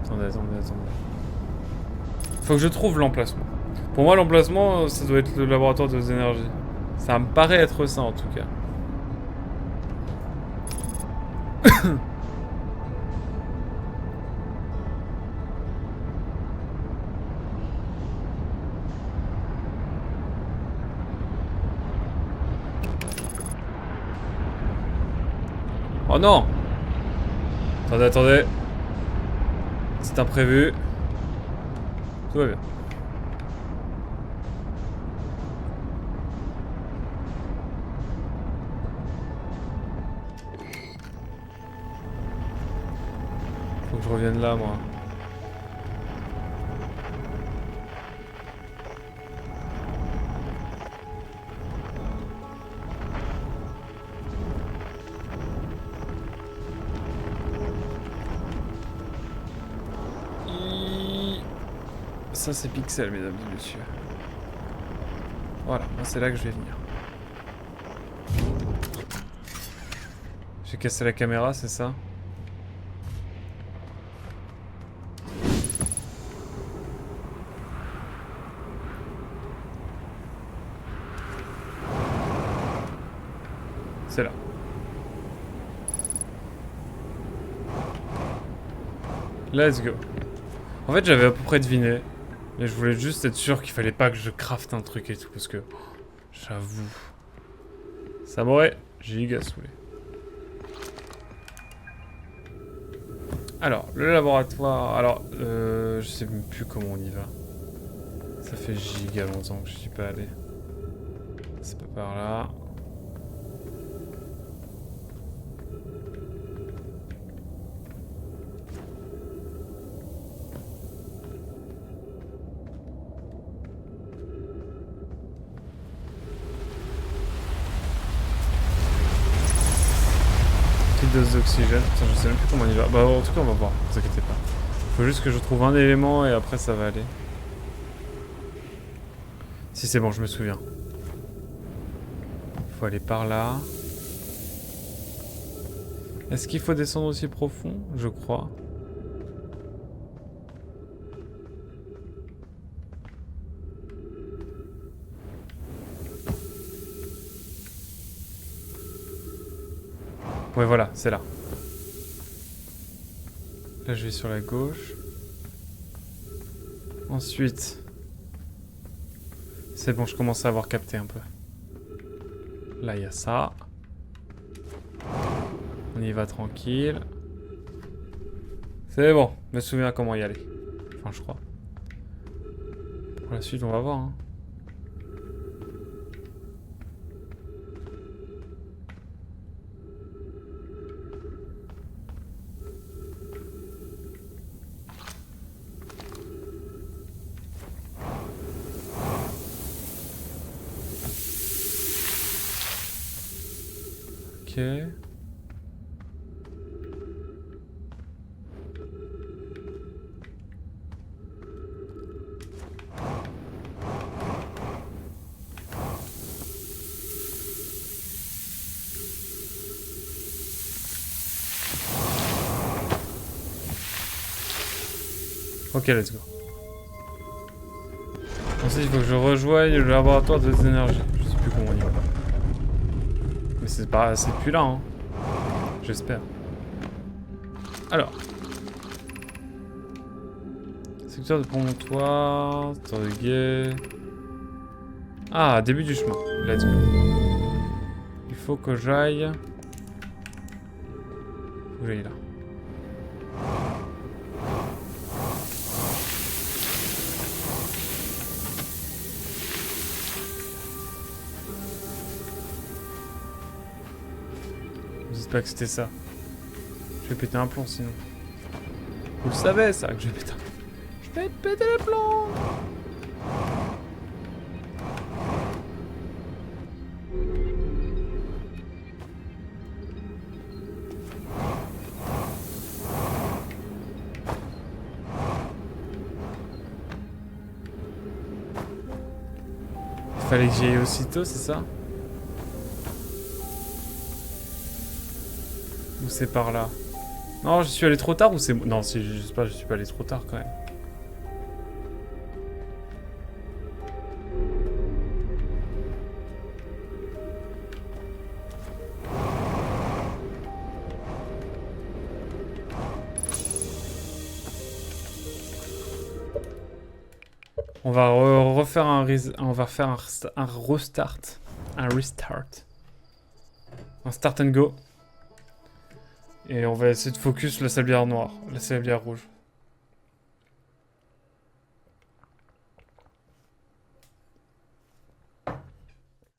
Attendez. Faut que je trouve l'emplacement. Pour moi, l'emplacement, ça doit être le laboratoire de hautes énergies. Ça me paraît être ça en tout cas. Oh non! Attendez. C'est imprévu. Tout va bien. Faut que je revienne là, moi. Ça c'est Pixel, mesdames et messieurs. Voilà, moi c'est là que je vais venir. J'ai cassé la caméra, c'est ça? C'est là. Let's go. En fait, j'avais à peu près deviné. Mais je voulais juste être sûr qu'il fallait pas que je crafte un truc et tout. Parce que, j'avoue, ça m'aurait giga saoulé. Alors, le laboratoire... Alors, je sais même plus comment on y va. Ça fait giga longtemps que je suis pas allé. C'est pas par là. Dose d'oxygène. Putain, je sais même plus comment on y va. Bah, en tout cas, on va voir. Ne vous inquiétez pas. Faut juste que je trouve un élément et après ça va aller. Si c'est bon, je me souviens. Faut aller par là. Est-ce qu'il faut descendre aussi profond? Je crois. Ouais, voilà, c'est là. Là, je vais sur la gauche. Ensuite... C'est bon, je commence à avoir capté un peu. Là, il y a ça. On y va tranquille. C'est bon, je me souviens comment y aller. Enfin, je crois. Pour la suite, on va voir, hein. Ok. Ok, let's go. Ensuite, il faut que je rejoigne le laboratoire de l'énergie. Je sais plus comment on y va. Mais c'est plus là, hein. J'espère. Alors. Secteur de promontoire, secteur de guet. Ah, début du chemin. Let's go. Il faut que j'aille. Faut que j'aille là. J'espère que c'était ça. Je vais péter un plomb sinon. Vous le savez ça que je vais péter un plomb. Je vais péter les plombs. Il fallait que j'y aille aussitôt, c'est ça? Ou c'est par là? Non, je suis allé trop tard ou c'est... Non, je sais pas, je suis pas allé trop tard quand même. On va refaire on va faire un restart. Un restart. Un start and go. Et on va essayer de focus la sablière noire, la sablière rouge.